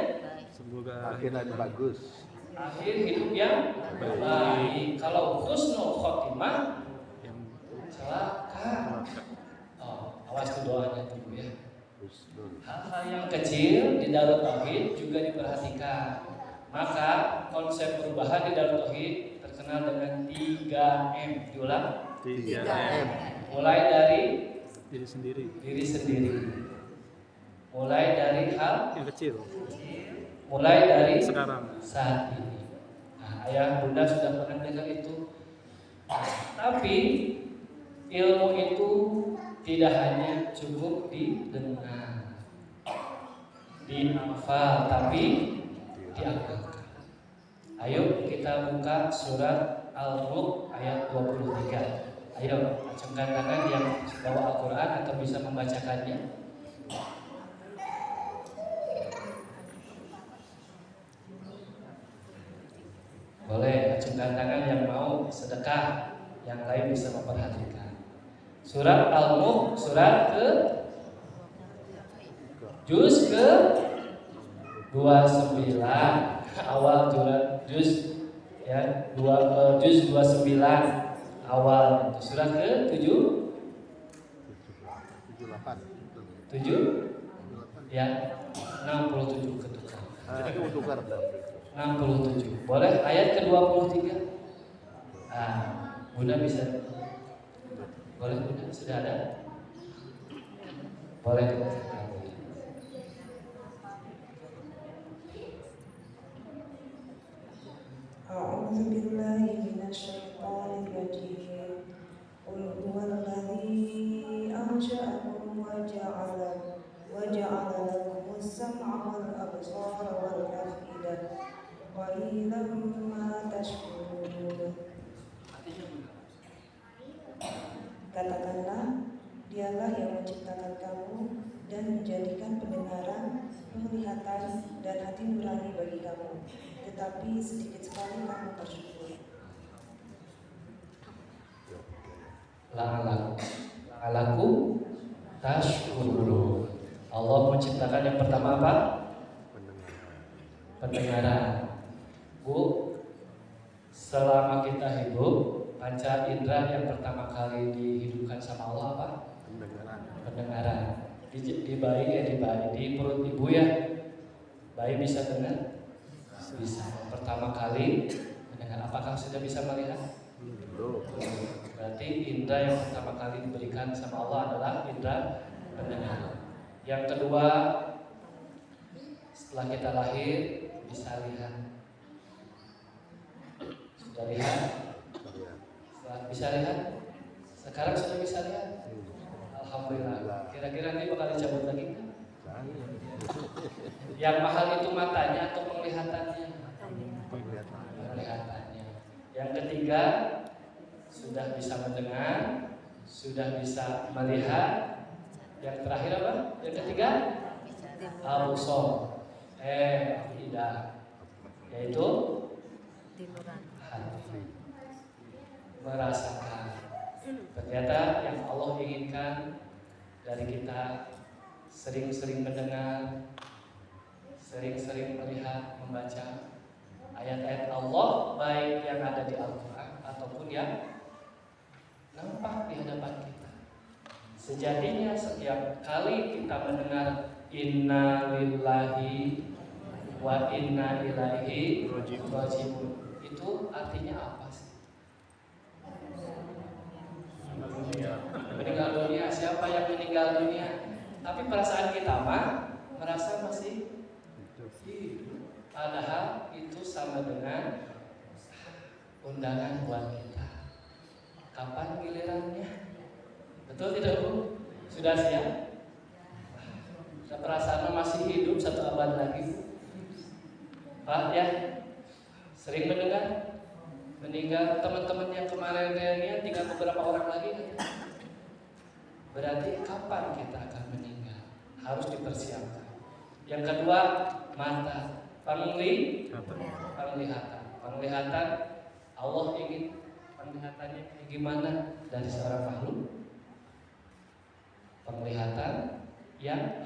Semoga Akhirat bagus. akhir hidup yang baik. Kalau husnul khotimah celaka. Awas tuh doanya dulu ya. Hal-hal yang kecil di Darut Tauhid juga diperhatikan. Maka konsep perubahan di Darut Tauhid terkenal dengan 3M. Diulang. 3M. Mulai dari Diri sendiri. Mulai dari hal yang kecil. Mulai dari sekarang. Saat ini. Nah, ayah bunda sudah pernah dengar itu. Tapi ilmu itu tidak hanya cukup didengar, dihafal, tapi diamalkan. Ayo kita buka surat Al-Mulk ayat 23. Ayo, acungkan tangan yang bawa Al-Quran atau bisa membacakannya. acungkan tangan yang mau sedekah, yang lain bisa memperhatikan. Surat Al-Mulk, surat ke juz ke 29, awal juz ya, juz 29 awal. Surat ke 7 ya, 67 ketukar. 67. Boleh ayat ke-23. Bunda bisa. Boleh Bunda, sudah ada? Boleh. أعوذ بالله من الشيطان الرجيم قل هو الذي أنشأكم وجعل لكم السمع والأبصار والأفئدة قليلا ما تشكرون. Katakanlah, dialah yang menciptakan kamu dan menjadikan pendengaran, penglihatan, dan hati nurani bagi kamu, tetapi sedikit sekali kamu bersyukur. La'alaku tashkurun. Allah menciptakan yang pertama apa? Pendengaran. Bu, selama kita hidup, panca indera yang pertama kali dihidupkan sama Allah apa? Pendengaran. Di bayi, di perut ibu ya, bayi bisa dengar? Bisa. Pertama kali mendengar. Apakah sudah bisa melihat? Berarti indera yang pertama kali diberikan sama Allah adalah indera pendengaran. Yang kedua, setelah kita lahir bisa lihat. Sudah lihat? Bisa lihat? Sekarang sudah bisa lihat? Alhamdulillah. Kira-kira ini bakal dicabut lagi kan? Yang mahal itu matanya atau penglihatannya? Penglihatannya. Yang ketiga, sudah bisa mendengar, sudah bisa melihat. Yang terakhir apa? Yang ketiga, al-busor, tidak, yaitu hati, merasakan. Ternyata yang Allah inginkan dari kita sering-sering mendengar, sering-sering melihat, membaca ayat-ayat Allah, baik yang ada di Al-Quran ataupun yang nampak di hadapan kita. Sejatinya setiap kali kita mendengar inna lillahi wa inna ilaihi raji'un, itu artinya apa sih? Meninggal dunia. Siapa yang meninggal dunia? Tapi perasaan kita mah merasa masih hidup. Padahal itu sama dengan undangan buat kita. Kapan gilirannya? Betul tidak Bu? Sudah siap? Perasaan masih hidup 1 abad lagi. Pak ya, sering mendengar meninggal teman-teman yang kemarin reunian tinggal beberapa orang lagi kan? Berarti kapan kita akan meninggal? Harus dipersiapkan. Yang kedua, mata, penglihatan. Allah ingin penglihatannya kayak gimana dari seorang makhluk? Penglihatan yang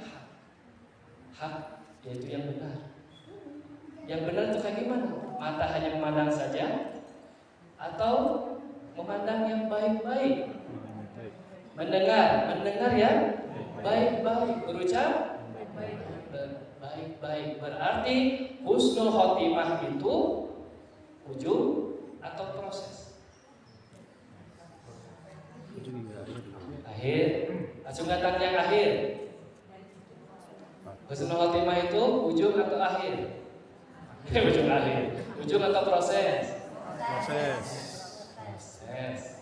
hak, yaitu yang benar. Yang benar itu kayak gimana? Mata hanya memandang saja atau memandang yang baik-baik? Mendengar yang baik-baik, berucap baik-baik. Berarti husnul khotimah itu ujung atau proses? Akhir. Acungkan yang akhir. Husnul khotimah itu ujung atau akhir? Ujung akhir. Ujung atau proses? Proses.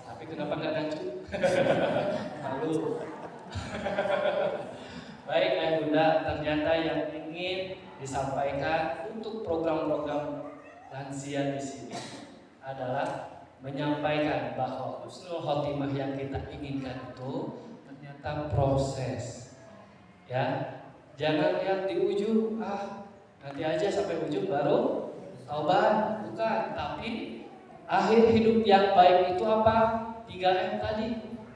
Tapi kenapa nggak lanjut? Malu. Baik ayah bunda, ternyata yang ingin disampaikan untuk program-program lansia di sini adalah menyampaikan bahwa husnul khotimah yang kita inginkan itu ternyata proses. Ya, jangan lihat di ujung, nanti aja sampai ujung baru taubat, bukan, tapi Akhir hidup yang baik itu apa? 3M tadi.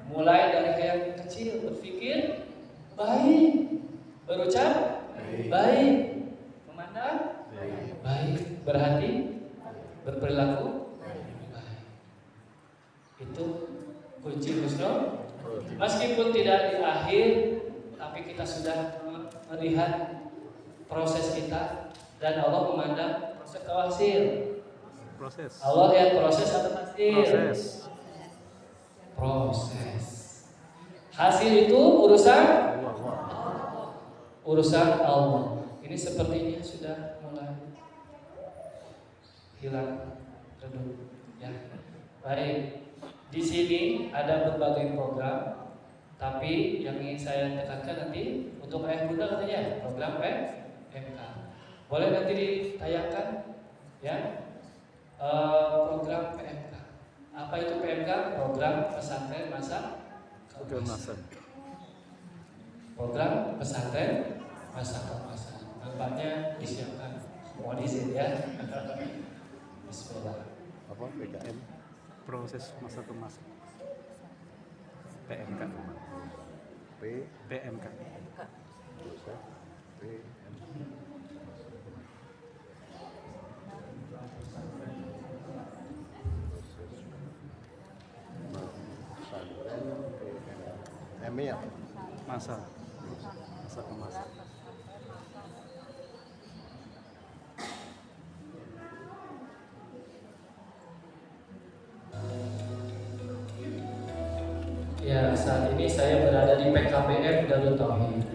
Mulai dari yang kecil, berpikir baik, berucap baik, memandang baik, berhati, berperilaku baik. Itu kunci husnul. Meskipun tidak di akhir, tapi kita sudah melihat proses kita dan Allah memandang proses hasil. Allah lihat proses atau hasil? Proses. Hasil itu urusan Allah. Ini sepertinya sudah mulai hilang redup. Ya, baik. Di sini ada berbagai program, tapi yang ingin saya tekankan nanti untuk ayah bunda katanya program PMK. Boleh nanti ditayangkan, ya, program PMK. Apa itu PMK? Program pesantren masa keemasan. Program pesantren masa keemasan. Nampaknya disiapkan. Mohon izin ya. Bismillah. Apa PKM? Proses masa kemasan. PMK. PMK. Masa kemasan. Ya, saat ini saya berada di PKBM Darut Tauhid.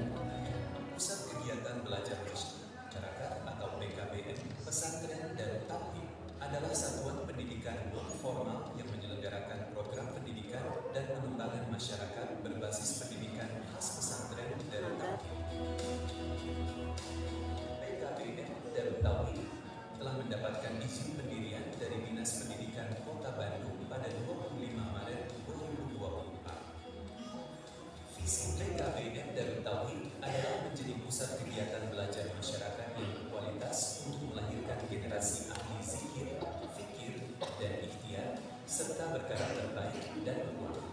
Pusat Kegiatan Belajar Masyarakat atau PKBM Pesantren Darut Tauhid adalah satuan pendidikan non formal yang menyelenggarakan program pendidikan dan pengembangan masyarakat berbasis pendidikan khas pesantren Darut Tauhid. PKBM Darut Tauhid telah mendapatkan izin pendirian dari Dinas Pendidikan Kota Bandung pada 25 Maret 2024. Visi PKBM Darut Tauhid adalah menjadi pusat kegiatan belajar masyarakat yang berkualitas untuk melahirkan generasi ahli zikir, fikir, dan ikhtiar serta berkarakter baik dan bermutu.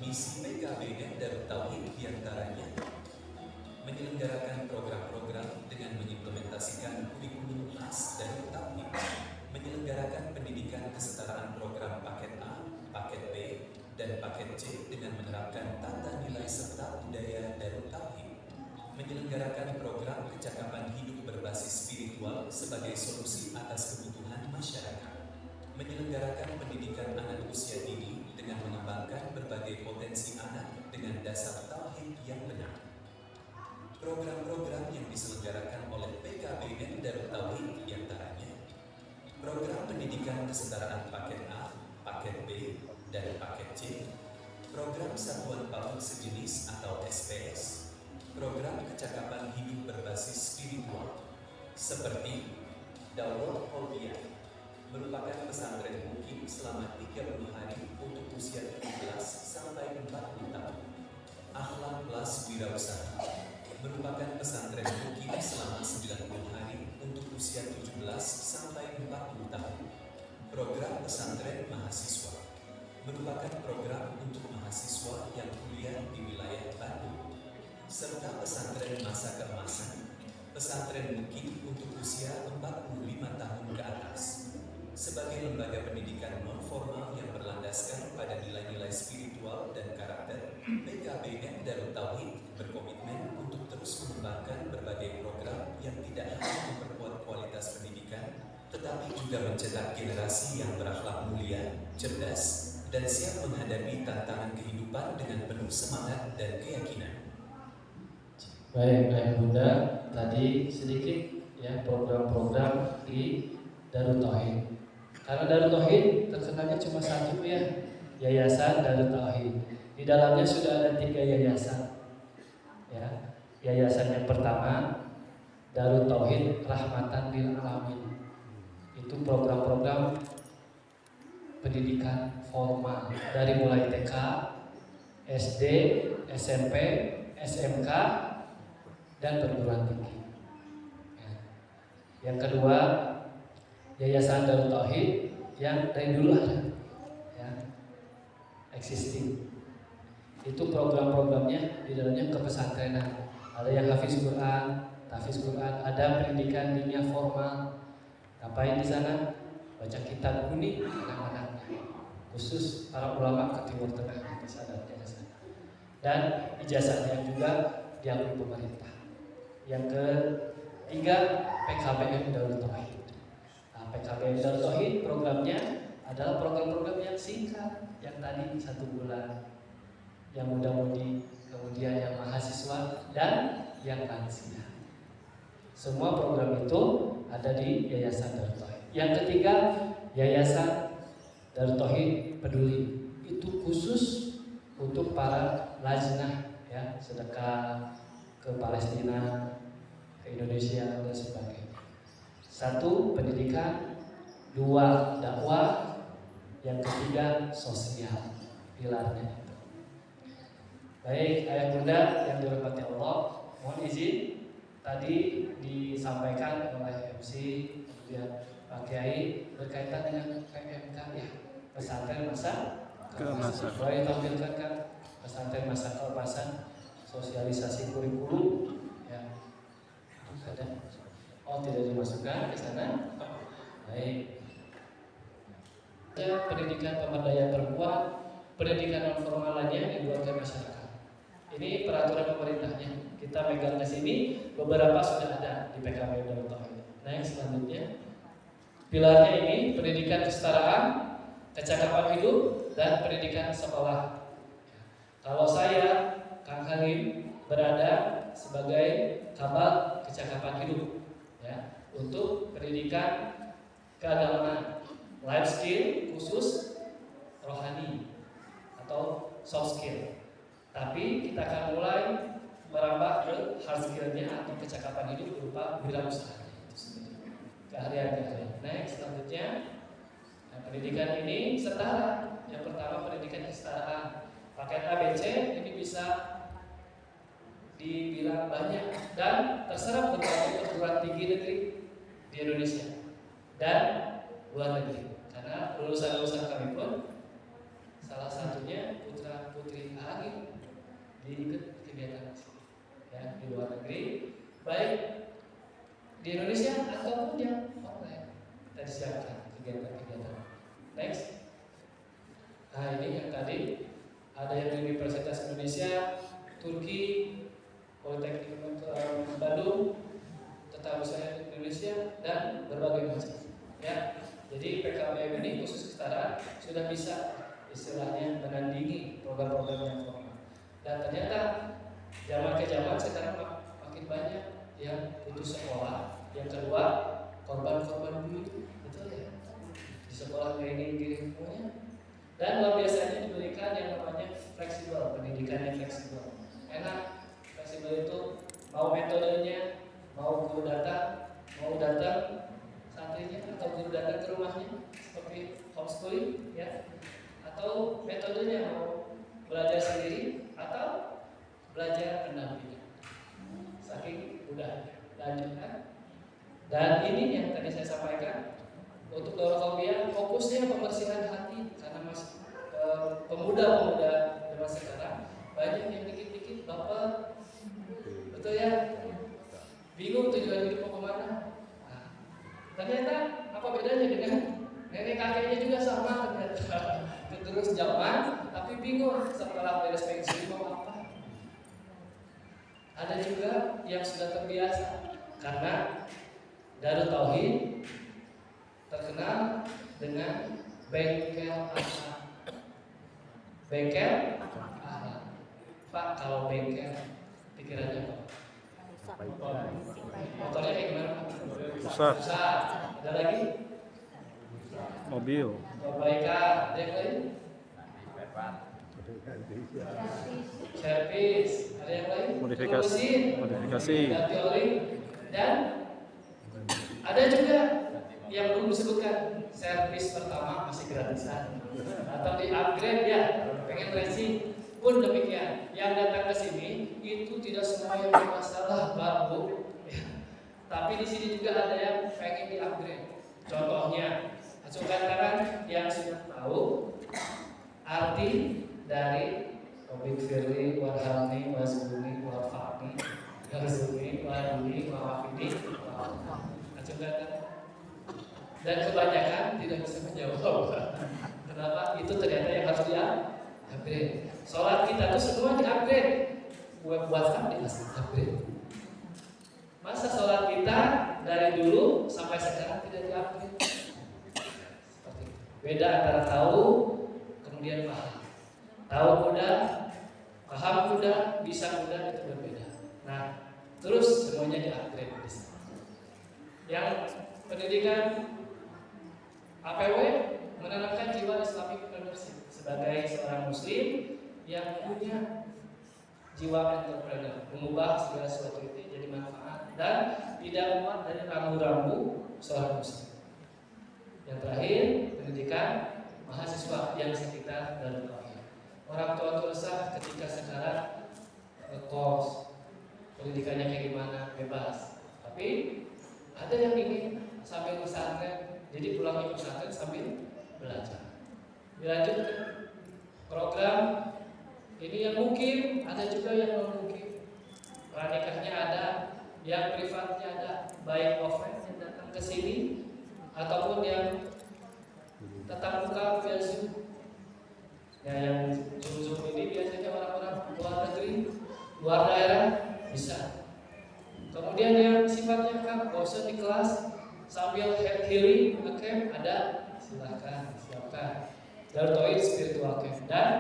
Misi PKBM Darut Tauhid diantaranya menyelenggarakan program-program dengan mengimplementasikan kurikulum khas Darut Tauhid, menyelenggarakan pendidikan kesetaraan program paket A, paket B, dan paket C dengan menerapkan tata nilai serta budaya Darut Tauhid, menyelenggarakan program kecakapan hidup berbasis spiritual sebagai solusi atas kebutuhan masyarakat, menyelenggarakan pendidikan anak usia dini dengan mengembangkan berbagai potensi anak dengan dasar tauhid yang benar. Program-program yang diselenggarakan oleh PKBM Darut Tauhid diantaranya program pendidikan kesetaraan paket A, paket B, dan paket C, program satuan PAUD sejenis atau SPS, program kecakapan hidup berbasis spiritual, seperti Daurah Qalbiyah, merupakan pesantren mukim selama 30 hari untuk usia 17 sampai 40 tahun. Akhlak Plus Wirausaha merupakan pesantren mukim selama 90 hari untuk usia 17 sampai 40 tahun. Program pesantren mahasiswa merupakan program untuk mahasiswa yang kuliah di wilayah Bandung, serta pesantren masa keemasan, pesantren mukim untuk usia 45 tahun ke atas. Sebagai lembaga pendidikan non-formal yang berlandaskan pada nilai-nilai spiritual dan karakter, PKBM Darut Tauhid berkomitmen untuk terus mengembangkan berbagai program yang tidak hanya memperkuat kualitas pendidikan, tetapi juga mencetak generasi yang berakhlak mulia, cerdas, dan siap menghadapi tantangan kehidupan dengan penuh semangat dan keyakinan. Baik, Ayah Bunda, tadi sedikit ya program-program di Darut Tauhid. Karena Darut Tauhid terkenalnya cuma satu ya, Yayasan Darut Tauhid. Di dalamnya sudah ada 3 yayasan. Ya, yayasan yang pertama Darut Tauhid Rahmatan lil Alamin. Itu program-program pendidikan formal dari mulai TK, SD, SMP, SMK, dan perguruan tinggi. Ya. Yang kedua, Yayasan Darut Tauhid yang dari dulu ada, ya, existing. Itu program-programnya di dalamnya kepesantrenan. Ada yang hafiz Quran, tahfiz Quran, ada pendidikan dinia formal. Ngapain di sana? Baca kitab kuning anak-anaknya. Khusus para ulama ke Timur Tengah di sana. Dan ijazahnya juga diakui pemerintah. Yang ketiga, PKBM Darut Tauhid. Nah, PKBM Darut Tauhid programnya adalah program-program yang singkat, yang tadi 1 bulan, yang muda-mudi, kemudian yang mahasiswa dan yang lansia. Semua program itu ada di Yayasan Darut Tauhid. Yang ketiga, Yayasan Darut Tauhid Peduli. Itu khusus untuk para lajnah, ya, sedekah ke Palestina, ke Indonesia dan sebagainya. 1 pendidikan, 2 dakwah, yang ketiga sosial, pilarnya. Baik, ayah bunda yang dirahmati Allah, mohon izin tadi disampaikan oleh MC kemudian Pak Kiai berkaitan dengan PMK, ya, pesantren masa keemasan. Boleh ditampilkan kan pesantren masa keemasan, sosialisasi kurikulum, ya, ada. Oh, tidak dimasukkan ke sana. Baik. Pendidikan pemberdayaan perempuan, pendidikan non formal lainnya yang dibuat oleh masyarakat. Ini peraturan pemerintahnya. Kita pegang ke sini, beberapa sudah ada di PKB Darut Tauhid. Next, selanjutnya. Pilarnya ini pendidikan kesetaraan, kecakapan hidup, dan pendidikan sekolah. Kalau saya, Kang Halim, berada sebagai kabal kecakapan hidup, ya, untuk pendidikan keagamaan, life skill khusus rohani atau soft skill. Tapi kita akan mulai merambah ke hard skill-nya atau kecakapan hidup berupa wirausaha itu sendiri. Keahlian-keahlian. Next, selanjutnya, nah, pendidikan ini setara. Yang pertama pendidikan kesetaraan. Paket ABC ini bisa dibilang banyak dan terserap berbagai perguruan tinggi negeri di Indonesia dan luar negeri. Karena lulusan-lulusan kami pun salah satunya putra putri Agil diikut kegiatan ya, di luar negeri, baik di Indonesia ataupun yang online. Kita disiapkan kegiatan-kegiatan. Next. Nah, ini yang tadi ada yang di Universitas Indonesia, Turki, Politeknik Bandung, Tata Usaha Indonesia, dan berbagai macam. Ya, jadi PKBM ini khusus kesetaraan sudah bisa istilahnya menandingi program-program yang formal. Dan ternyata zaman ke zaman sekarang makin banyak yang putus sekolah. Yang kedua, korban-korban bullying, betul ya? Di sekolah gini semuanya. Dan luar biasanya diberikan yang namanya fleksibel, pendidikan yang fleksibel. Enak, fleksibel itu mau metodenya, mau guru datang santrinya atau guru datang ke rumahnya seperti homeschooling, ya, atau metodenya mau belajar sendiri atau belajar pendampingan. Saking mudah lanjutkan. Dan ini yang tadi saya sampaikan untuk Dorokombia fokusnya pembersihan hati karena masih pemuda-pemuda zaman sekarang banyak yang dikit-dikit baper, betul ya, bingung tujuan hidup mau kemana. Nah, ternyata apa bedanya dengan nenek kakeknya juga sama ternyata. Terus zaman tapi bingung setelah beres pensiun mau apa. Ada juga yang sudah terbiasa karena Darut Tauhid terkenal dengan bengkel akhlak. Bengkel akhlak. Pak, kalau bengkel pikirannya apa? Motornya kayak gimana? Besar. Ada lagi? Mobil. Perbaikan, ada yang lain? Servis, ada yang lain? Modifikasi. Ganti oli, dan ada juga yang belum disebutkan servis pertama masih gratisan atau di upgrade ya, pengen racing pun demikian. Yang datang ke sini itu tidak semua yang bermasalah baru, ya. Tapi di sini juga ada yang pengen di upgrade. Contohnya masukkan tangan hati dari Robik Firly, Warhamni, Wazuni, Warfakni, Warzuni, Waduni, Wafini, dan kebanyakan tidak bisa menjawab. Kenapa? Itu ternyata yang harus di-upgrade. Sholat kita tuh semua di-upgrade. Buat di-upgrade. Masa sholat kita dari dulu sampai sekarang tidak di-upgrade? Seperti itu. Beda antara tahu kemudian paham. Tahu mudah, paham mudah, bisa mudah, itu berbeda. Nah, terus semuanya di-upgrade di sini. Yang pendidikan APW menanamkan jiwa Islamic entrepreneurship sebagai seorang muslim yang punya jiwa entrepreneur, mengubah segala sesuatu itu jadi manfaat dan tidak muat dari rambu-rambu seorang muslim. Yang terakhir, pendidikan mahasiswa yang sekitar dan tauhid. Orang tua resah ketika sekarang kos pendidikannya kayak gimana, bebas. Tapi ada yang ingin sambil pesantren, jadi pulangnya pesantren sambil belajar. Dilanjut program ini yang mungkin, ada juga yang non mungkin. Pranikahnya ada, yang privatnya ada, baik offline yang datang ke sini ataupun yang tetap muka via Zoom. Ya, yang Zoom ini biasanya orang-orang luar negeri, luar daerah bisa. Kemudian yang sifatnya kan bosan di kelas sambil healing camp ada, silakan siapkan. Dartoid spiritual camp dan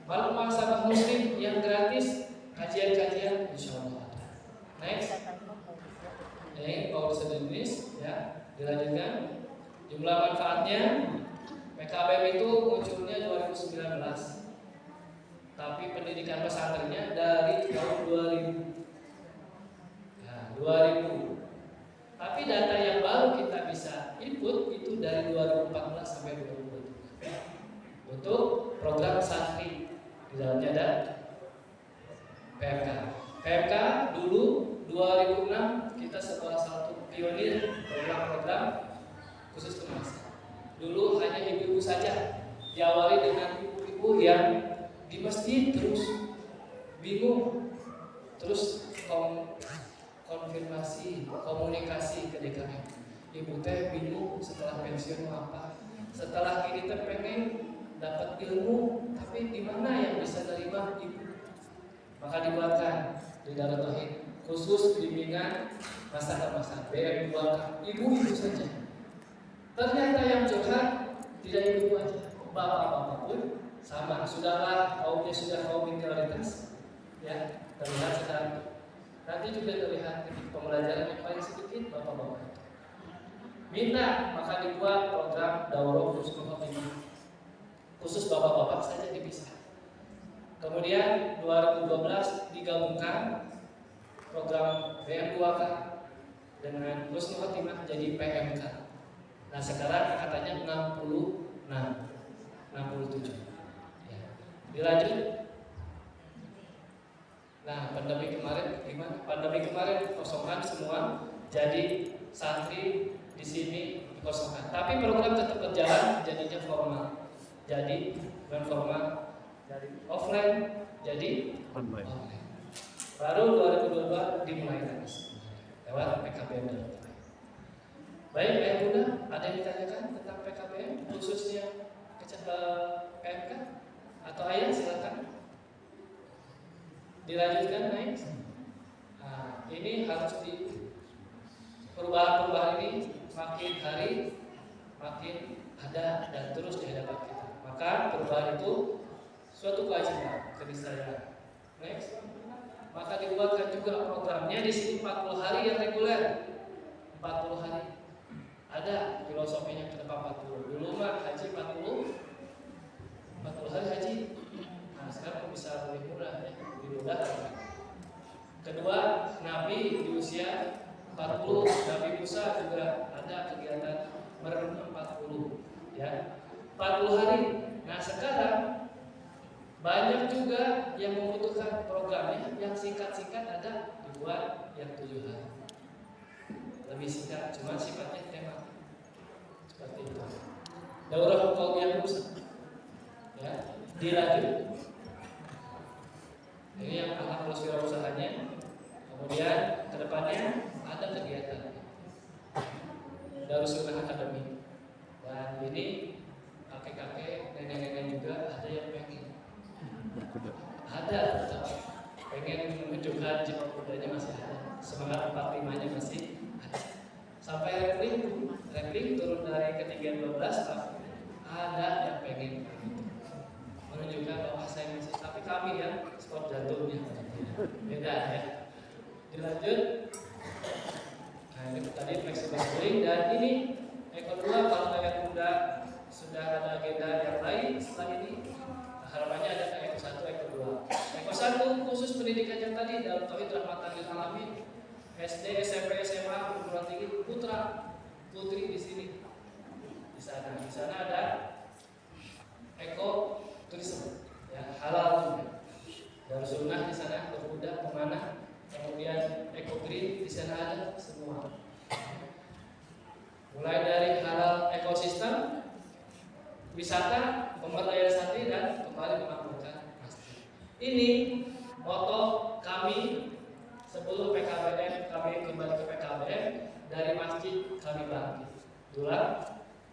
malam masyarakat muslim yang gratis kajian-kajian insyaallah ada. Next, ini power sejenis ya, dilanjutkan. Jumlah manfaatnya PKBM itu munculnya 2019, tapi pendidikan pesantrennya dari tahun 2000. Nah, 2000. Tapi data yang baru kita bisa input itu dari 2014 sampai 2023 untuk program santri. Di dalamnya ada PMK. PMK dulu 2006 kita salah satu pionir program-program khusus kemas. Dulu hanya ibu-ibu saja, diawali dengan ibu-ibu yang di masjid terus bingung, terus konfirmasi, komunikasi ke DKM. Ibu teh bingung setelah pensiun mau apa, setelah ini teh pengen dapat ilmu, tapi di mana yang bisa terima ibu? Maka dibuatkan di Darut Tauhid khusus bimbingan masa ke masa BM buat ibu-ibu saja. Ternyata yang curhat tidak ibu aja, bapak-bapak pun sama. Sudahlah kaumnya sudah kaum minoritas, ya terlihat sekarang. Nanti juga terlihat di pembelajaran yang paling sedikit bapak-bapak itu. Minta maka dibuat program daurah khusus bapak-bapak saja dipisah. Kemudian 2012 digabungkan program BM2K dengan Husnul Khotimah jadi PMK. Nah sekarang katanya 67. Ya. Dilanjut. Nah pandemi kemarin gimana? Pandemi kemarin kosongan semua, jadi santri di sini dikosongkan. Tapi program tetap berjalan, jadinya formal. Jadi bukan formal, dari offline jadi online. Baru 2022 dimulai lagi lewat PKBM dan baik, Ayah Bunda, ada yang ditanyakan tentang PKBM khususnya PMK atau Ayah silakan dilanjutkan naik. Nah, ini harus di perubahan ini makin hari makin ada dan terus di hadapan kita. Maka perubahan itu suatu kewajiban keniscayaan. Next. Maka dibuatkan juga programnya di sini 40 hari yang reguler. 40 hari. Ada filosofinya kenapa 40. Dulu mah haji 40 hari haji. Nah, sekarang bisa lebih murah ya, lebih mudah. Kedua, Nabi di usia 40, Nabi Musa juga ada kegiatan merenung 40 ya. 40 hari. Nah, sekarang banyak juga yang membutuhkan programnya yang singkat-singkat, ada dibuat yang 7 hari. Lebih singkat, cuma sifatnya tema. Seperti itu. Daurah Qauliyah Musa. Ya. dilanjut. Ini yang alhamdulillah wirausahanya. Kemudian kedepannya ada kegiatan Darus Sunnah Academy, dan ini kakek-kakek, nenek-nenek juga ada yang pengen, ada pengen menunjukkan jiwa budaya masih ada, semangat 45-nya masih ada. Sampai rappling turun dari ketinggian 12 ada yang pengen menunjukkan bahwa saya masih, tapi kami ya sport jantungnya beda ya. Dilanjut. Nah ini tadi flexible schooling, dan ini ekor 2 kalau kalian sudah ada agenda yang lain setelah ini, harapannya ada ekor 1, ekor 2. Ekor 1 khusus pendidikan yang tadi dalam tauhid rahmatan lil alamin, SD, SMP, SMA, perguruan tinggi, putra, putri di sini. Di sana ada eko turisme, ya halal juga. Darus Sunnah di sana berkuda, pemanah, kemudian eko green di sana ada semua. Mulai dari halal ekosistem, wisata, pemberdayaan santri, dan kembali memakmurkan masjid. Ini moto kami sebelum PKBM, kami kembali ke PKBM, dari masjid kami bangkit.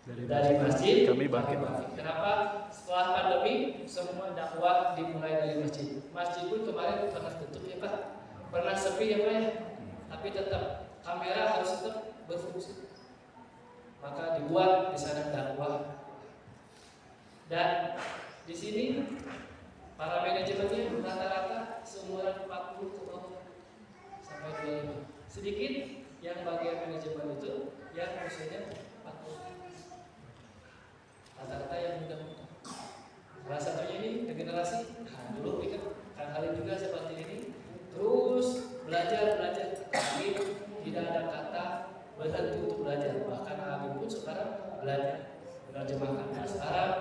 Dari masjid kami bangkit. Kenapa? Setelah pandemi semua dakwah dimulai dari masjid. Masjid pun kemarin pernah tutup ya Pak, pernah sepi ya Pak ya, tapi tetap kamera harus tetap berfungsi. Maka dibuat di sana dakwah. Dan di sini para manajemennya rata-rata seumuran 40 ke bawah sampai 25. Sedikit yang bagian manajemen itu yang usianya 40. Rata-rata yang muda-muda. Salah satunya ini regenerasi. Nah, dulu ikut Kang Halim juga seperti ini. Terus belajar. Tapi tidak ada kata berhenti untuk belajar. Bahkan Halim pun sekarang belajar menerjemahkan. Nah, sekarang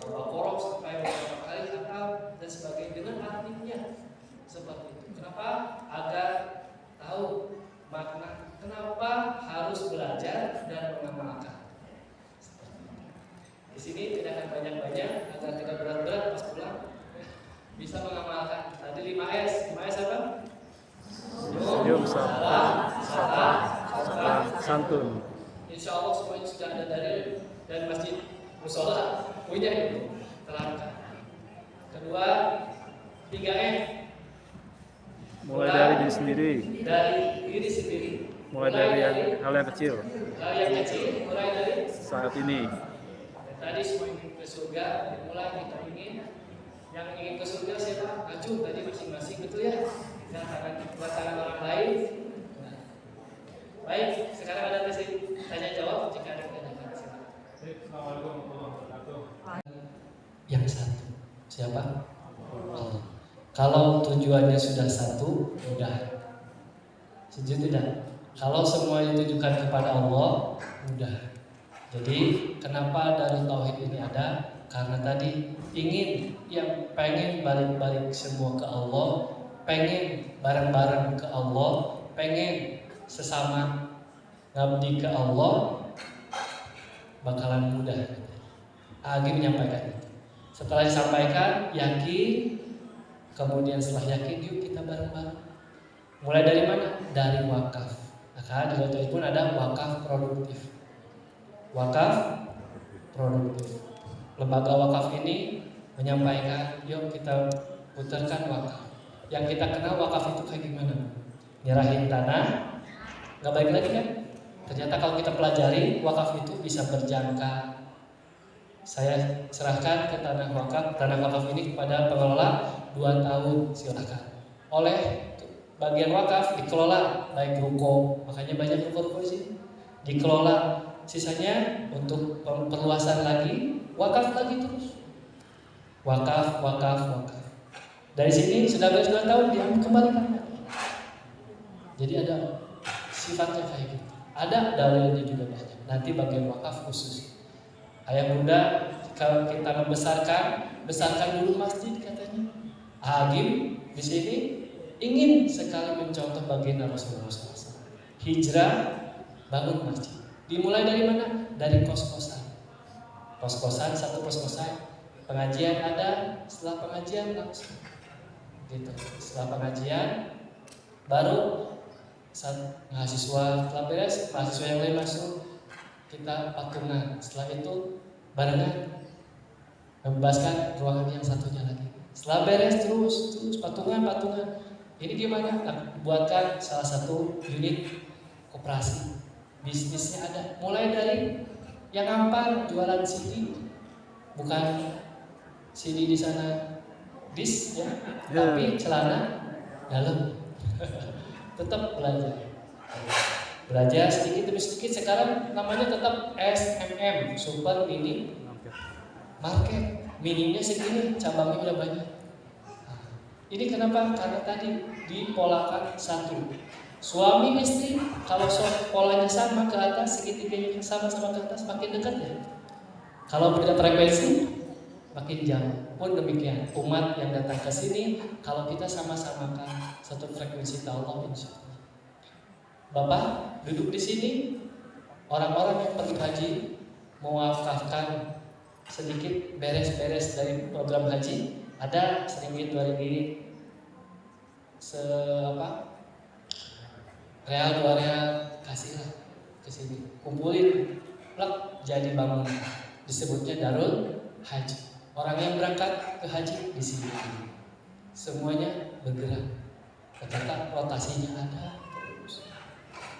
Al-Baqarah sampai beberapa kali hafal dan sebagainya dengan artinya seperti itu. Kenapa? Agar tahu makna kenapa harus belajar dan mengamalkan. Di sini tidak akan banyak-banyak agar tidak berat-berat pas pulang bisa mengamalkan. Tadi 5S. 5S apa? Senyum, sabar, santun. Insya Allah semuanya sudah ada dari dan masjid musola punya itu terangkan. Kedua, 3M. Mulai dari diri sendiri. Dari diri sendiri. Mulai dari hal yang kecil. Hal yang kecil, mulai dari Saat ini. tadi semua ingin ke surga, dimulai kita ingin. Yang ingin ke surga siapa? Acuh tadi masing-masing betul ya. Yang tangan orang lain. Nah. Baik, sekarang ada sesi tanya jawab jika ada pertanyaan. Assalamualaikum warahmatullahi wabarakatuh. Yang satu siapa? Allah. Kalau tujuannya sudah satu, udah. Setuju tidak? Kalau semua ditujukan kepada Allah, udah. Jadi kenapa Darul Tauhid ini ada? Karena tadi ingin yang pengen balik-balik semua ke Allah, pengen bareng-bareng ke Allah, pengen sesama ngabdi ke Allah, bakalan mudah. Agi menyampaikan itu. Setelah disampaikan, yakin, kemudian setelah yakin, yuk kita bareng-bareng. Mulai dari mana? Dari wakaf. Maka di Darul pun ada wakaf produktif. Wakaf produktif. Lembaga wakaf ini menyampaikan, yuk kita putarkan wakaf. Yang kita kenal wakaf itu kayak gimana? Nyerahin tanah, nggak baik lagi kan? Ternyata kalau kita pelajari, wakaf itu bisa berjangka. Saya serahkan ke tanah wakaf ini kepada pengelola 2 tahun, silakan. Oleh bagian wakaf dikelola baik ruko, makanya banyak ruko di sini. Dikelola, sisanya untuk perluasan lagi, wakaf lagi terus. Wakaf. Dari sini sudah beres 2 tahun dia kembalikan. Jadi ada sifatnya kayak gitu. Ada dalilnya juga banyak. Nanti bagian wakaf khusus. Ayah bunda, kalau kita besarkan dulu masjid katanya. Agim di sini ingin sekali mencontoh baginda Rasulullah SAW. Hijrah, bangun masjid. Dimulai dari mana? Dari kos-kosan. Kos-kosan, satu kos-kosan pengajian ada, setelah pengajian langsung gitu. Setelah pengajian baru saat mahasiswa telah beres, mahasiswa yang lain masuk, kita patungan. Setelah itu barengan membebaskan ruangan yang satunya lagi. Setelah beres terus patungan. Ini gimana? Nah, buatkan salah satu unit koperasi. Bisnisnya ada. Mulai dari yang gampang jualan CD, bukan CD di sana bis ya, tapi celana dalam. Tetap belajar sedikit demi sedikit. Sekarang namanya tetap SMM, Super Mini Market. Mininya segini, cabangnya udah banyak. Ini kenapa? Karena tadi dipolakan satu. Suami istri kalau polanya sama ke atas, segitiganya sama-sama ke atas, makin dekat ya. Kalau beda frekuensi makin jauh. Pun demikian, umat yang datang ke sini kalau kita sama-samakan satu frekuensi Allah, insya Allah. Bapak duduk di sini, orang-orang yang pergi haji mewakafkan sedikit beres-beres dari program haji, ada sedikit 2 ringgit, real 2 real, kasihlah ke sini, kumpulin, plak, jadi bangunan, disebutnya Darul Haji. Orang yang berangkat ke haji di sini, semuanya bergerak, ternyata rotasinya ada terus,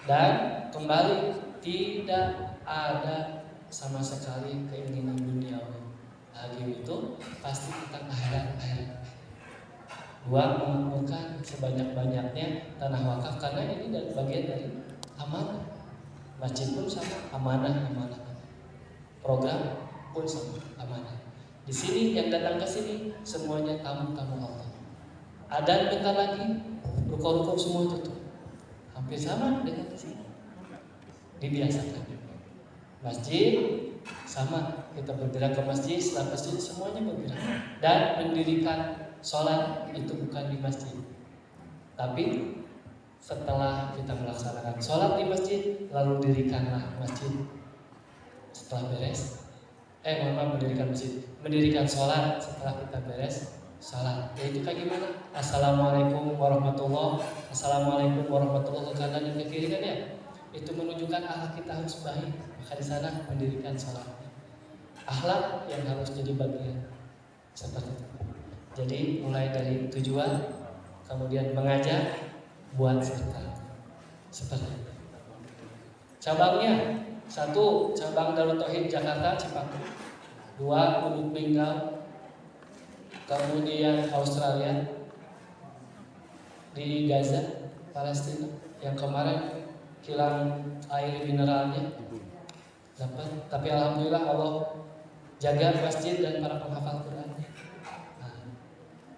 dan kembali tidak ada sama sekali keinginan duniawi lagi. Itu pasti tentang akhirat. Dua, memakmurkan sebanyak-banyaknya tanah wakaf, karena ini bagian dari amanah. Masjid pun sama, amanah. Program pun sama, amanah. Di sini yang datang ke sini semuanya tamu-tamu Allah. Adan bentar lagi, ruko-ruko semua tutup. Hampir sama dengan di sini. Dibiasakan. Masjid sama, kita bergerak ke masjid, setelah masjid semuanya bergerak. Dan mendirikan sholat itu bukan di masjid, tapi setelah kita melaksanakan sholat di masjid, lalu dirikanlah masjid. Setelah beres, mendirikan sholat setelah kita beres sholat. Yaitu kayak gimana? Assalamualaikum warahmatullahi wabarakatuh ke kanan dan ke kiri kan ya? Itu menunjukkan akhlak kita harus baik. Maka di sana mendirikan sholat. Akhlak yang harus jadi bagian seperti itu. Jadi mulai dari tujuan, kemudian mengajak, buat serta seperti itu. Cabangnya, 1 cabang Darut Tauhid Jakarta Cipatu, 2 Ubud Minggal, kemudian Australia, di Gaza, Palestina, yang kemarin kilang air mineralnya dapat, tapi alhamdulillah Allah jaga masjid dan para penghafal Qurannya. Nah,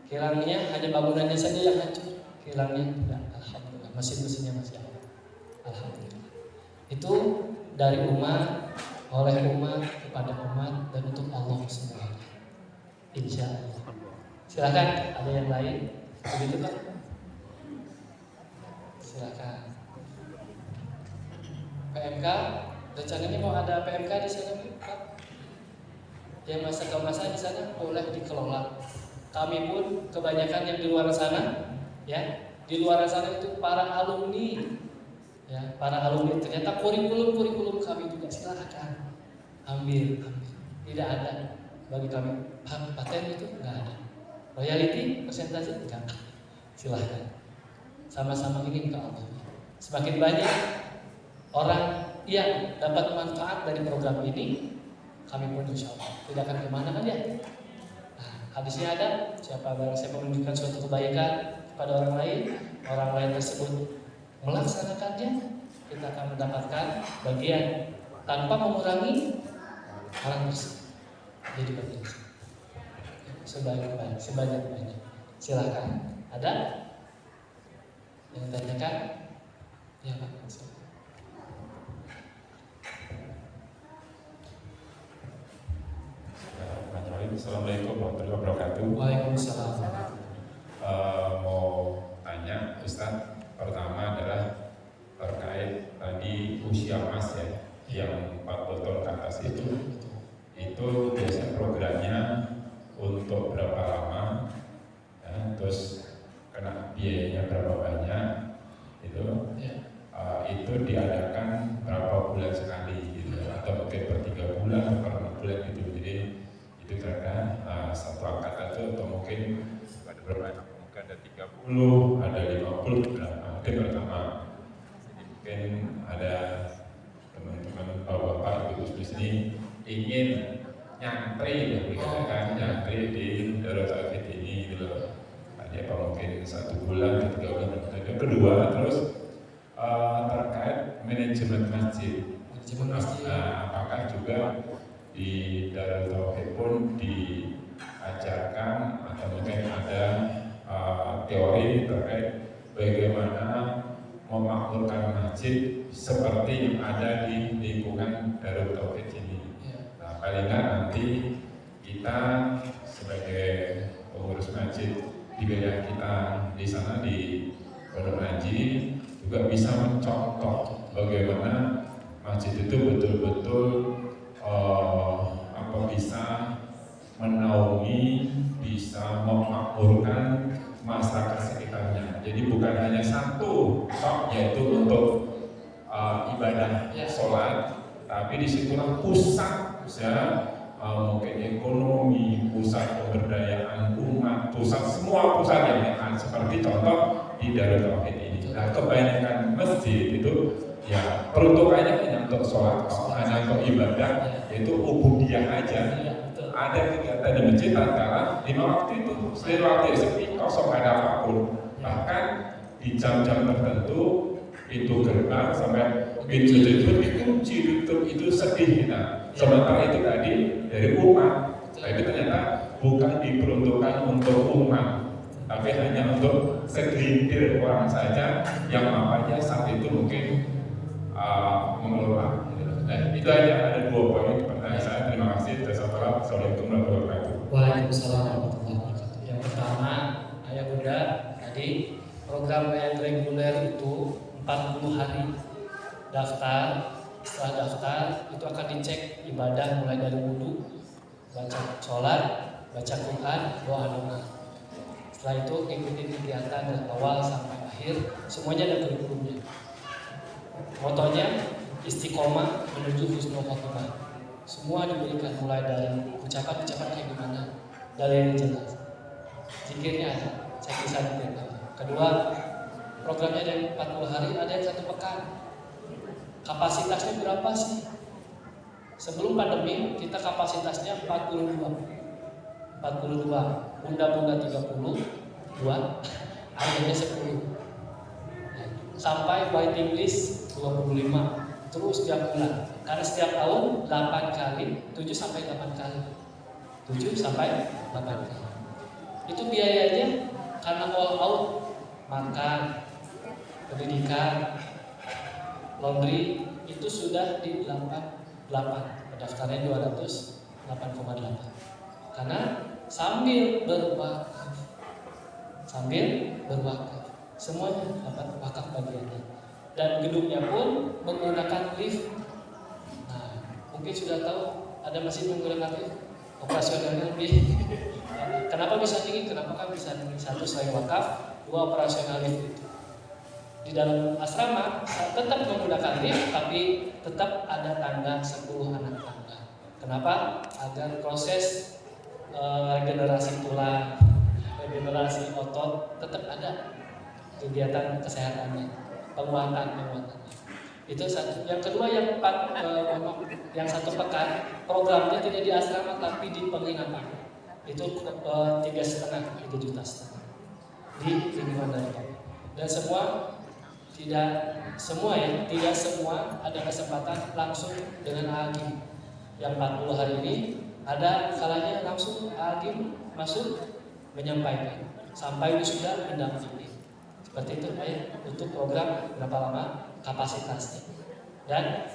kilangnya hanya bangunannya saja yang hancur, kilangnya tidak, alhamdulillah, mesin-mesinnya masih ada, alhamdulillah. Itu dari umat, oleh umat, kepada umat, dan untuk Allah semua, insya Allah. Silakan, ada yang lain? Begitu Pak? Silakan. PMK, rencananya mau ada PMK di sana Pak? Yang masa di sana boleh dikelola. Kami pun kebanyakan yang di luar sana, ya, di luar sana itu para alumni, ya, para alumni. Ternyata kurikulum kami juga silakan ambil. Tidak ada bagi kami paten itu nggak ada. Royalty persentase enggak. Silahkan. Sama-sama ingin ke Allah. Semakin banyak orang yang dapat manfaat dari program ini, kami pun insya Allah tidak akan kemana kan ya. Nah, hadisnya ada, siapa barang siapa menunjukkan suatu kebaikan kepada orang lain tersebut melaksanakannya, kita akan mendapatkan bagian tanpa mengurangi orang tersebut. Jadi bagian sebanyak-banyak. Silakan. Ada yang tanyakan? Ya Pak. Assalamualaikum warahmatullahi wabarakatuh. Waalaikumsalam. Mau tanya Ustaz, pertama adalah terkait tadi usia emas ya, yang 4 botol ke atas itu biasanya programnya terus kena biayanya berapa banyak itu diadakan berapa bulan sekali gitu, atau mungkin per 3 bulan atau per 6 bulan gitu. Jadi itu kira-kira satu angkatan itu, atau mungkin ada berapa, mungkin ada 30, ada 50 berapa. Itu pertama. Jadi mungkin ada teman-teman bapak-bapak ibu di sini ingin nyantri, dikatakan nyantri di Darul Tauhid ini gitu loh. Ada apa mungkin 1 bulan, 3 bulan. Yang kedua terus terkait manajemen masjid. Apakah juga di Darul Tauhid pun diajarkan atau mungkin ada teori terkait bagaimana memakmurkan masjid seperti yang ada di lingkungan Darul Tauhid ini. Nah, paling nggak nanti kita sebagai pengurus masjid di wilayah kita di sana di Pondok Haji juga bisa mencontoh bagaimana masjid itu betul-betul bisa menaungi, bisa memakmurkan masyarakat sekitarnya. Jadi bukan hanya satu yaitu untuk ibadah sholat, tapi disitulah pusat mungkin ekonomi, pusat pemberdayaan umat, semua pusat yang seperti contoh di Darul Tauhid ini. Nah, kebanyakan masjid itu ya peruntukannya hanya untuk sholat, hanya untuk ibadah, yaitu ubudiyah aja. Ada kegiatan di masjid antara 5 waktu itu, selain waktu sepi kosong, ada apapun. Bahkan di jam-jam tertentu pintu gerbang sampai pintu itu dikunci, tutup, itu sedih kita. Sementara itu tadi dari umat, tapi ternyata bukan diperuntukkan untuk umat, tapi hanya untuk segelintir orang saja yang mamanya saat itu mungkin mengelola. Nah, itu aja, ada 2 poin pertanyaan saya. Terima kasih. Assalamualaikum warahmatullahi wabarakatuh. Waalaikumsalam warahmatullahi wabarakatuh. Yang pertama, ayah bunda, tadi program yang reguler itu 40 hari daftar. Setelah daftar itu akan dicek ibadah mulai dari wudhu, baca sholat, baca Quran, doa. Setelah itu ikuti kegiatan dari awal sampai akhir, semuanya ada kurikulumnya. Motonya istiqomah menuju husnul khotimah. Semua diberikan mulai dari ucapan-ucapan kayak gimana, dari yang jelas. Zikirnya ada, saya bisa detail. Kedua, programnya ada yang 40 hari, ada yang 1 pekan. Kapasitasnya berapa sih? Sebelum pandemi kita kapasitasnya 42, bunda-bunda 32, akhirnya 10. Sampai waiting list 25, terus tiap bulan. Karena setiap tahun 8 kali, 7 sampai 8 kali. Itu biayanya karena all out, makan, pendidikan, laundry itu sudah di 88, pendaftarannya 208,8. Karena sambil berwakaf, semuanya dapat wakaf bagiannya. Dan gedungnya pun menggunakan lift. Nah, mungkin sudah tahu ada masjid menggunakan lift, operasionalnya lebih. Kenapa bisa tinggi? Kenapa kan bisa tinggi? 1 selain wakaf, 2 operasional lift itu. Di dalam asrama tetap menggunakan lift, tapi tetap ada tangga 10 anak tangga. Kenapa? Agar proses regenerasi tulang, regenerasi otot tetap ada, kegiatan kesehatannya, penguatan. Itu satu. Yang kedua, yang 1 pekan programnya tidak di asrama tapi di penginapan. Itu 3,5 juta di lingkungan dari. Dan tidak semua ada kesempatan langsung dengan Agim. Yang 40 hari ini ada kalanya langsung Agim masuk menyampaikan sampai wisuda mendampingi. Seperti itu ya, untuk program berapa lama kapasitasnya dan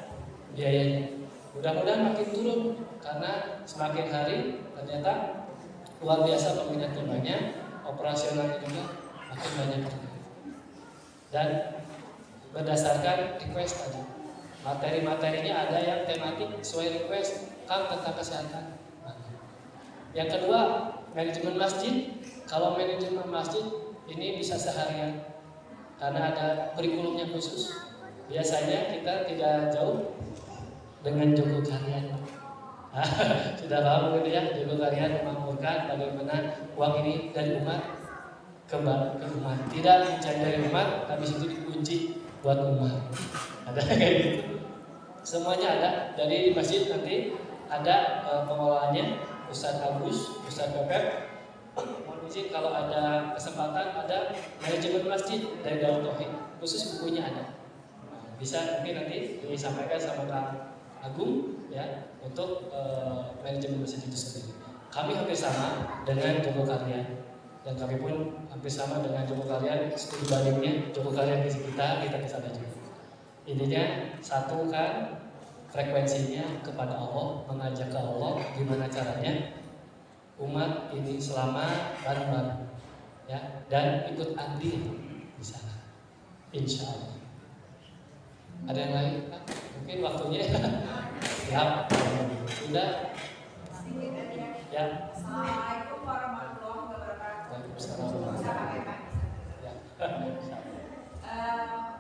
biayanya. Mudah-mudahan makin turun karena semakin hari ternyata luar biasa peminatnya banyak, operasionalnya juga makin banyak. Dan berdasarkan request tadi, materi-materinya ada yang tematik sesuai request, tentang kesehatan. Yang kedua, manajemen masjid Kalau manajemen masjid ini bisa seharian karena ada kurikulumnya khusus. Biasanya kita tidak jauh dengan Joko Karyan. Sudah paham gitu ya, Joko Karyan memakmurkan bagaimana uang ini dari umat ke umat, tidak mencari dari umat, habis itu dikunci buat umat. Ada kayak gitu. Semuanya ada. Jadi di masjid nanti ada pengelolanya, Ustadz Agus, Ustadz Pepep. Mohon izin kalau ada kesempatan ada manajemen masjid dari Darut Tauhid, khusus bukunya ada. Bisa mungkin nanti disampaikan sama Kang Agung ya untuk manajemen masjid itu sendiri. Kami hampir sama dengan Joko Karyan. Dan kami pun hampir sama dengan Joko Karyan, studi bandingnya Joko Karyan di kita ke sana juga. Intinya satukan frekuensinya kepada Allah, mengajak ke Allah gimana caranya umat ini selamat bareng-bareng ya, dan ikut andil di sana. Insya Allah. Ada yang lain? Mungkin waktunya siap. Sudah? Ya. Assalamualaikum warahmatullahi wabarakatuh. Waalaikumsalam. Ya.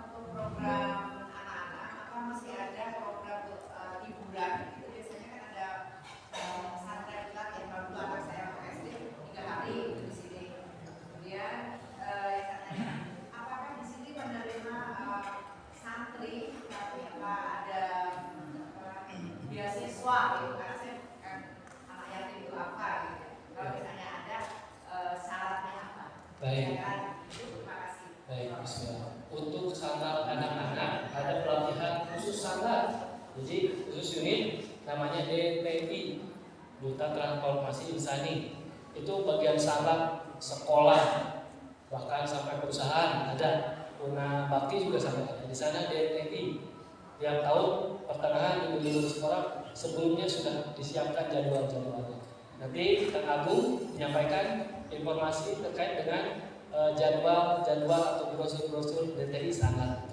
Untuk program anak-anak, apa masih ada program hiburan? Itu biasanya kan ada santai kilat yang baru anak saya ke SD 3 hari di sini. Kemudian yang katanya, apakah di sini menerima santri tapi apa ada beasiswa gitu? Karena saya kan anak yatim itu apa gitu. Kalau misalnya ada syaratnya apa? Baik. Terima kasih. Baik, bismillah. Untuk sanggar anak-anak ada pelatihan khusus sanggar. Jadi khusus unit namanya DTI, Duta Transformasi Insani. Itu bagian sanggar sekolah, bahkan sampai perusahaan ada. Una Bakti juga sampai ada. Di sana DTI. Tiap tahun pertengahan di sekolah sebelumnya sudah disiapkan jadwal-jadwalnya. Nanti Kang Agung menyampaikan informasi terkait dengan jadwal atau brosur-brosur DTI sangat.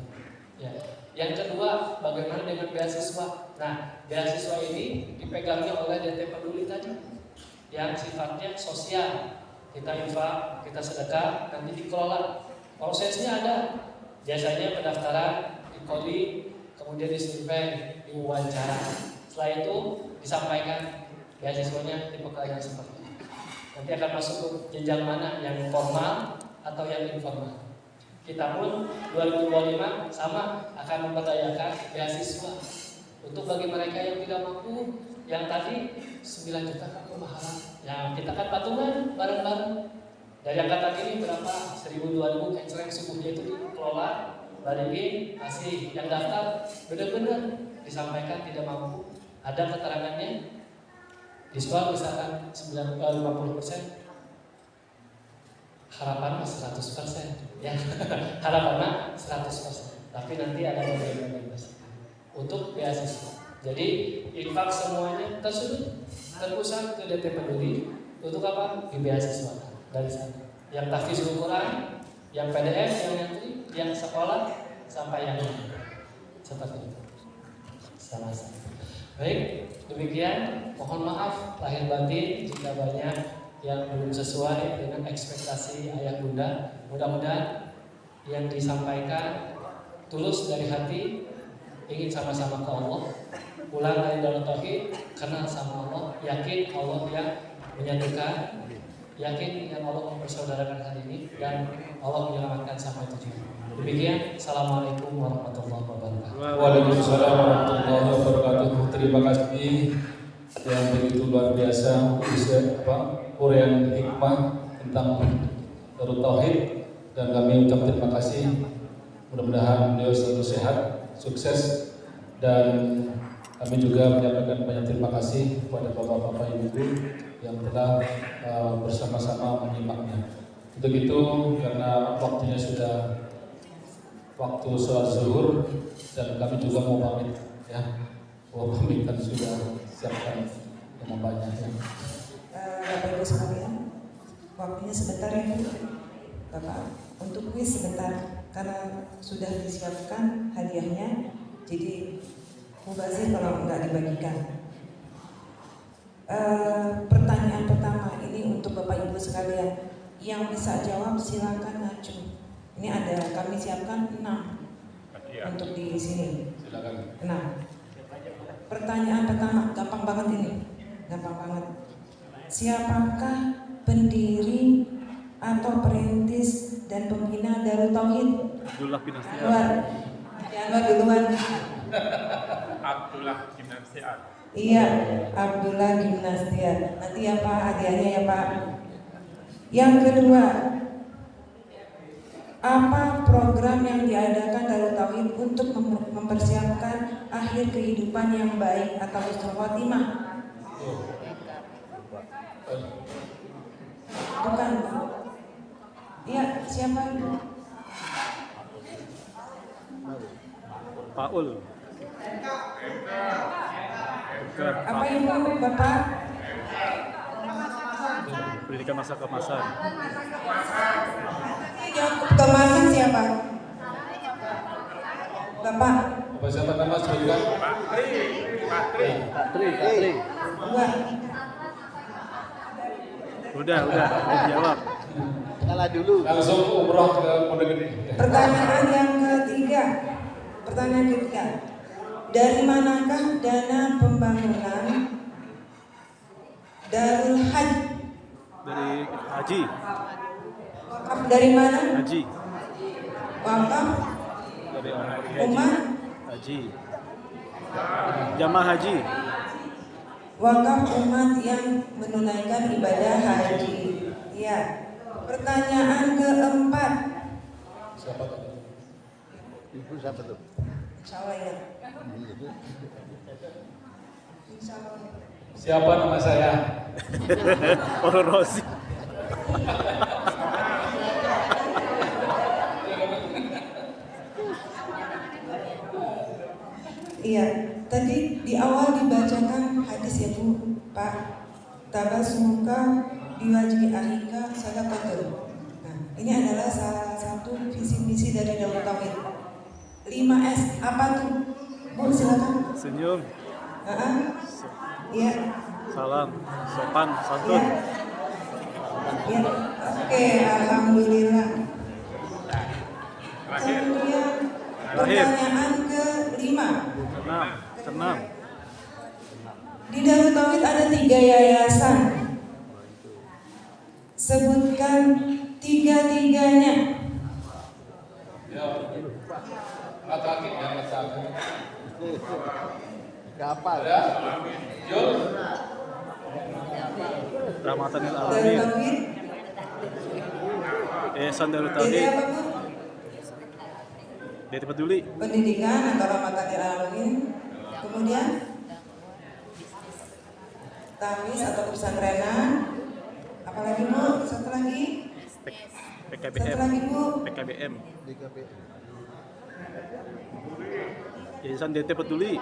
Ya. Yang kedua, bagaimana dengan beasiswa? Nah, beasiswa ini dipegangnya oleh DT Peduli tadi, yang sifatnya sosial. Kita infak, kita sedekah, nanti dikelola. Prosesnya ada. Biasanya pendaftaran di kodi, kemudian disurvei, diwawancara. Setelah itu disampaikan beasiswanya tipe yang seperti ini. Nanti akan masuk ke jenjang mana, yang formal atau yang informal. Kita pun 2025 sama akan memberdayakan beasiswa untuk bagi mereka yang tidak mampu. Yang tadi 9 juta kan kemahalan. Yang kita kan patungan bareng-bareng. Dari angkatan ini berapa? 1.000-2.000 kencereng subuhnya itu dikelola, balikin, kasih. Yang daftar benar-benar disampaikan tidak mampu. Ada keterangannya. Diskon misalkan 50%. Harapan 100% ya. Harapannya 100%. Tapi nanti ada bagian untuk beasiswa. Jadi infak semuanya terpusat ke DT Peduli untuk apa? Di beasiswa dari sana. Yang tahfizul Quran, yang PDF, yang nyantri, yang sekolah sampai yang lain. Seperti itu. Sama-sama. Baik, demikian. Mohon maaf lahir batin jika banyak yang belum sesuai dengan ekspektasi ayah bunda. Mudah-mudahan yang disampaikan tulus dari hati, ingin sama-sama ke Allah, pulang dari Darut Tauhid, kenal sama Allah, yakin Allah yang menyatukan, yakin yang Allah mempersaudarakan hari ini, dan Allah menyelamatkan sampai tujuan. Demikian, Assalamualaikum warahmatullahi wabarakatuh. Waalaikumsalam warahmatullahi wabarakatuh. Terima kasih yang begitu luar biasa uraian hikmah tentang Darut Tauhid, dan kami ucap terima kasih. Mudah-mudahan beliau selalu sehat, sukses, dan kami juga menyampaikan banyak terima kasih kepada bapak-bapak ibu yang telah bersama-sama menyimaknya. Untuk itu, karena waktunya sudah waktu sholat zuhur dan kami juga mau pamit ya, mau pamit kan sudah siapkan yang banyak ya. Bapak Ibu sekalian, waktunya sebentar ya Bapak, untuk kuis sebentar karena sudah disiapkan hadiahnya, jadi mubazir kalau nggak dibagikan. Pertanyaan pertama ini untuk Bapak Ibu sekalian Yang bisa jawab silakan maju. Ini ada kami siapkan 6 untuk di sini. Silakan. 6. Pertanyaan pertama, gampang banget ini. Gampang banget. Siapakah pendiri atau perintis dan pembina Darut Tauhid? Abdullah bin Astiar. Luar. Jangan duluan. Abdullah bin Astiar. Iya, Abdullah bin Astiar. Nanti ya Pak, hadiahnya ya Pak. Yang kedua, apa program yang diadakan Darut Tauhid untuk mempersiapkan akhir kehidupan yang baik atau husnul khotimah? Bukan. Iya, siapa? Paul. Apa Ibu, Bapak? Pendidikan masa kemasan. Kemasan siapa? Bapak. Apa siapa nama sebutkan? Patri. Dua. Udah dijawab. Kalah dulu. Langsung umroh ke Pondok Gede. Pertanyaan yang ketiga. Dari manakah dana pembangunan Darul Hajj? Dari haji. Wakaf dari mana? Haji. Wakaf Dari orang pergi haji. umat, Haji. Jamaah haji. wakaf umat yang menunaikan ibadah haji. Ya. Pertanyaan keempat. Siapa tuh? Ibu siapa tuh? Insya Allah ya. Insya Allah. Siapa nama saya? Oro Rosi. Iya, tadi di awal dibacakan hadis ya Bu, Pak. Tabasmuka biwajhi ahika sadaqatul. Nah, ini adalah salah satu visi misi dari Darut Tauhid. 5S apa tuh? Bu, silakan. Senyum. Iya. Salam. Sopan. Santun. Ya. Oke, alhamdulillah. Kemudian pertanyaan ke-5. Keenam. Di Darut Tauhid ada 3 yayasan. Sebutkan 3-3-nya. Ya. Laki-laki yang laki-laki. Kapal. Ya. Yul. Rahmatanil Darut Alamin. Tauhid. Yayasan Darut Jadi Tauhid. apa Bu? Dari Peduli. Pendidikan antara Rahmatanil Alamin. Kemudian Tamis atau pesantrenan. Apalagi Bu? Satu lagi. PKBM. Satu lagi Bu. PKBM. Yayasan DT Peduli.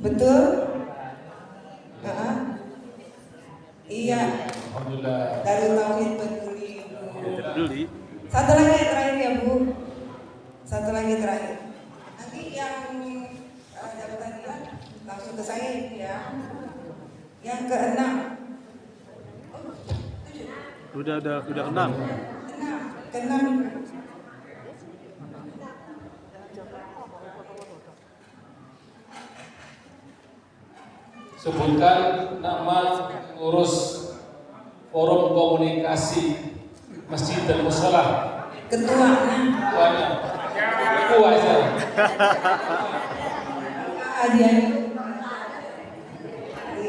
Betul? Iya. Alhamdulillah. Darut Tauhid Peduli. DT Peduli. Satu lagi yang terakhir ya Bu. Satu lagi terakhir. Nanti yang dapat hadiah langsung ke saya ya. Yang ke-6. Udah 6. Ke-6. Sebutkan nama urus forum komunikasi masjid dan mushola. Ketuanya. Ketuanya. Ketua aja. Hadiahnya.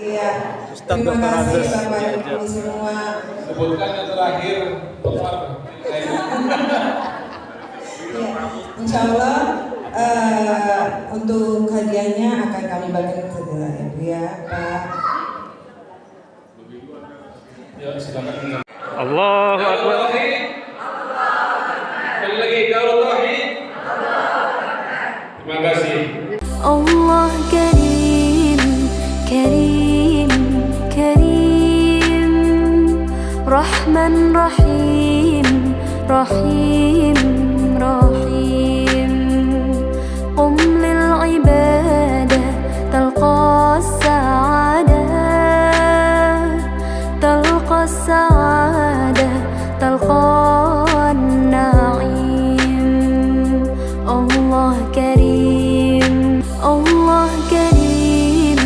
Iya. Terima kasih Bapak Ibu semua. Sebutkan yang terakhir Bapak. Ya, insya Allah untuk hadiahnya akan kami bagikan segera ya Bu ya Pak. Ya silakan. Allahu Akbar. Sekali lagi Darut Tauhid. Terima kasih. Allah Karim, Karim, Karim, Rahman Rahim, Rahim, Rahim. تلقى السعادة تلقى النعيم. الله كريم الله كريم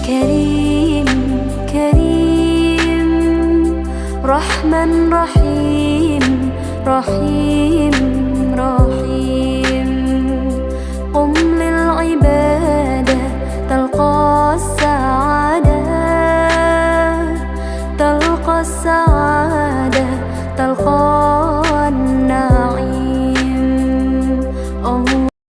كريم كريم رحمن رحيم رحيم رحيم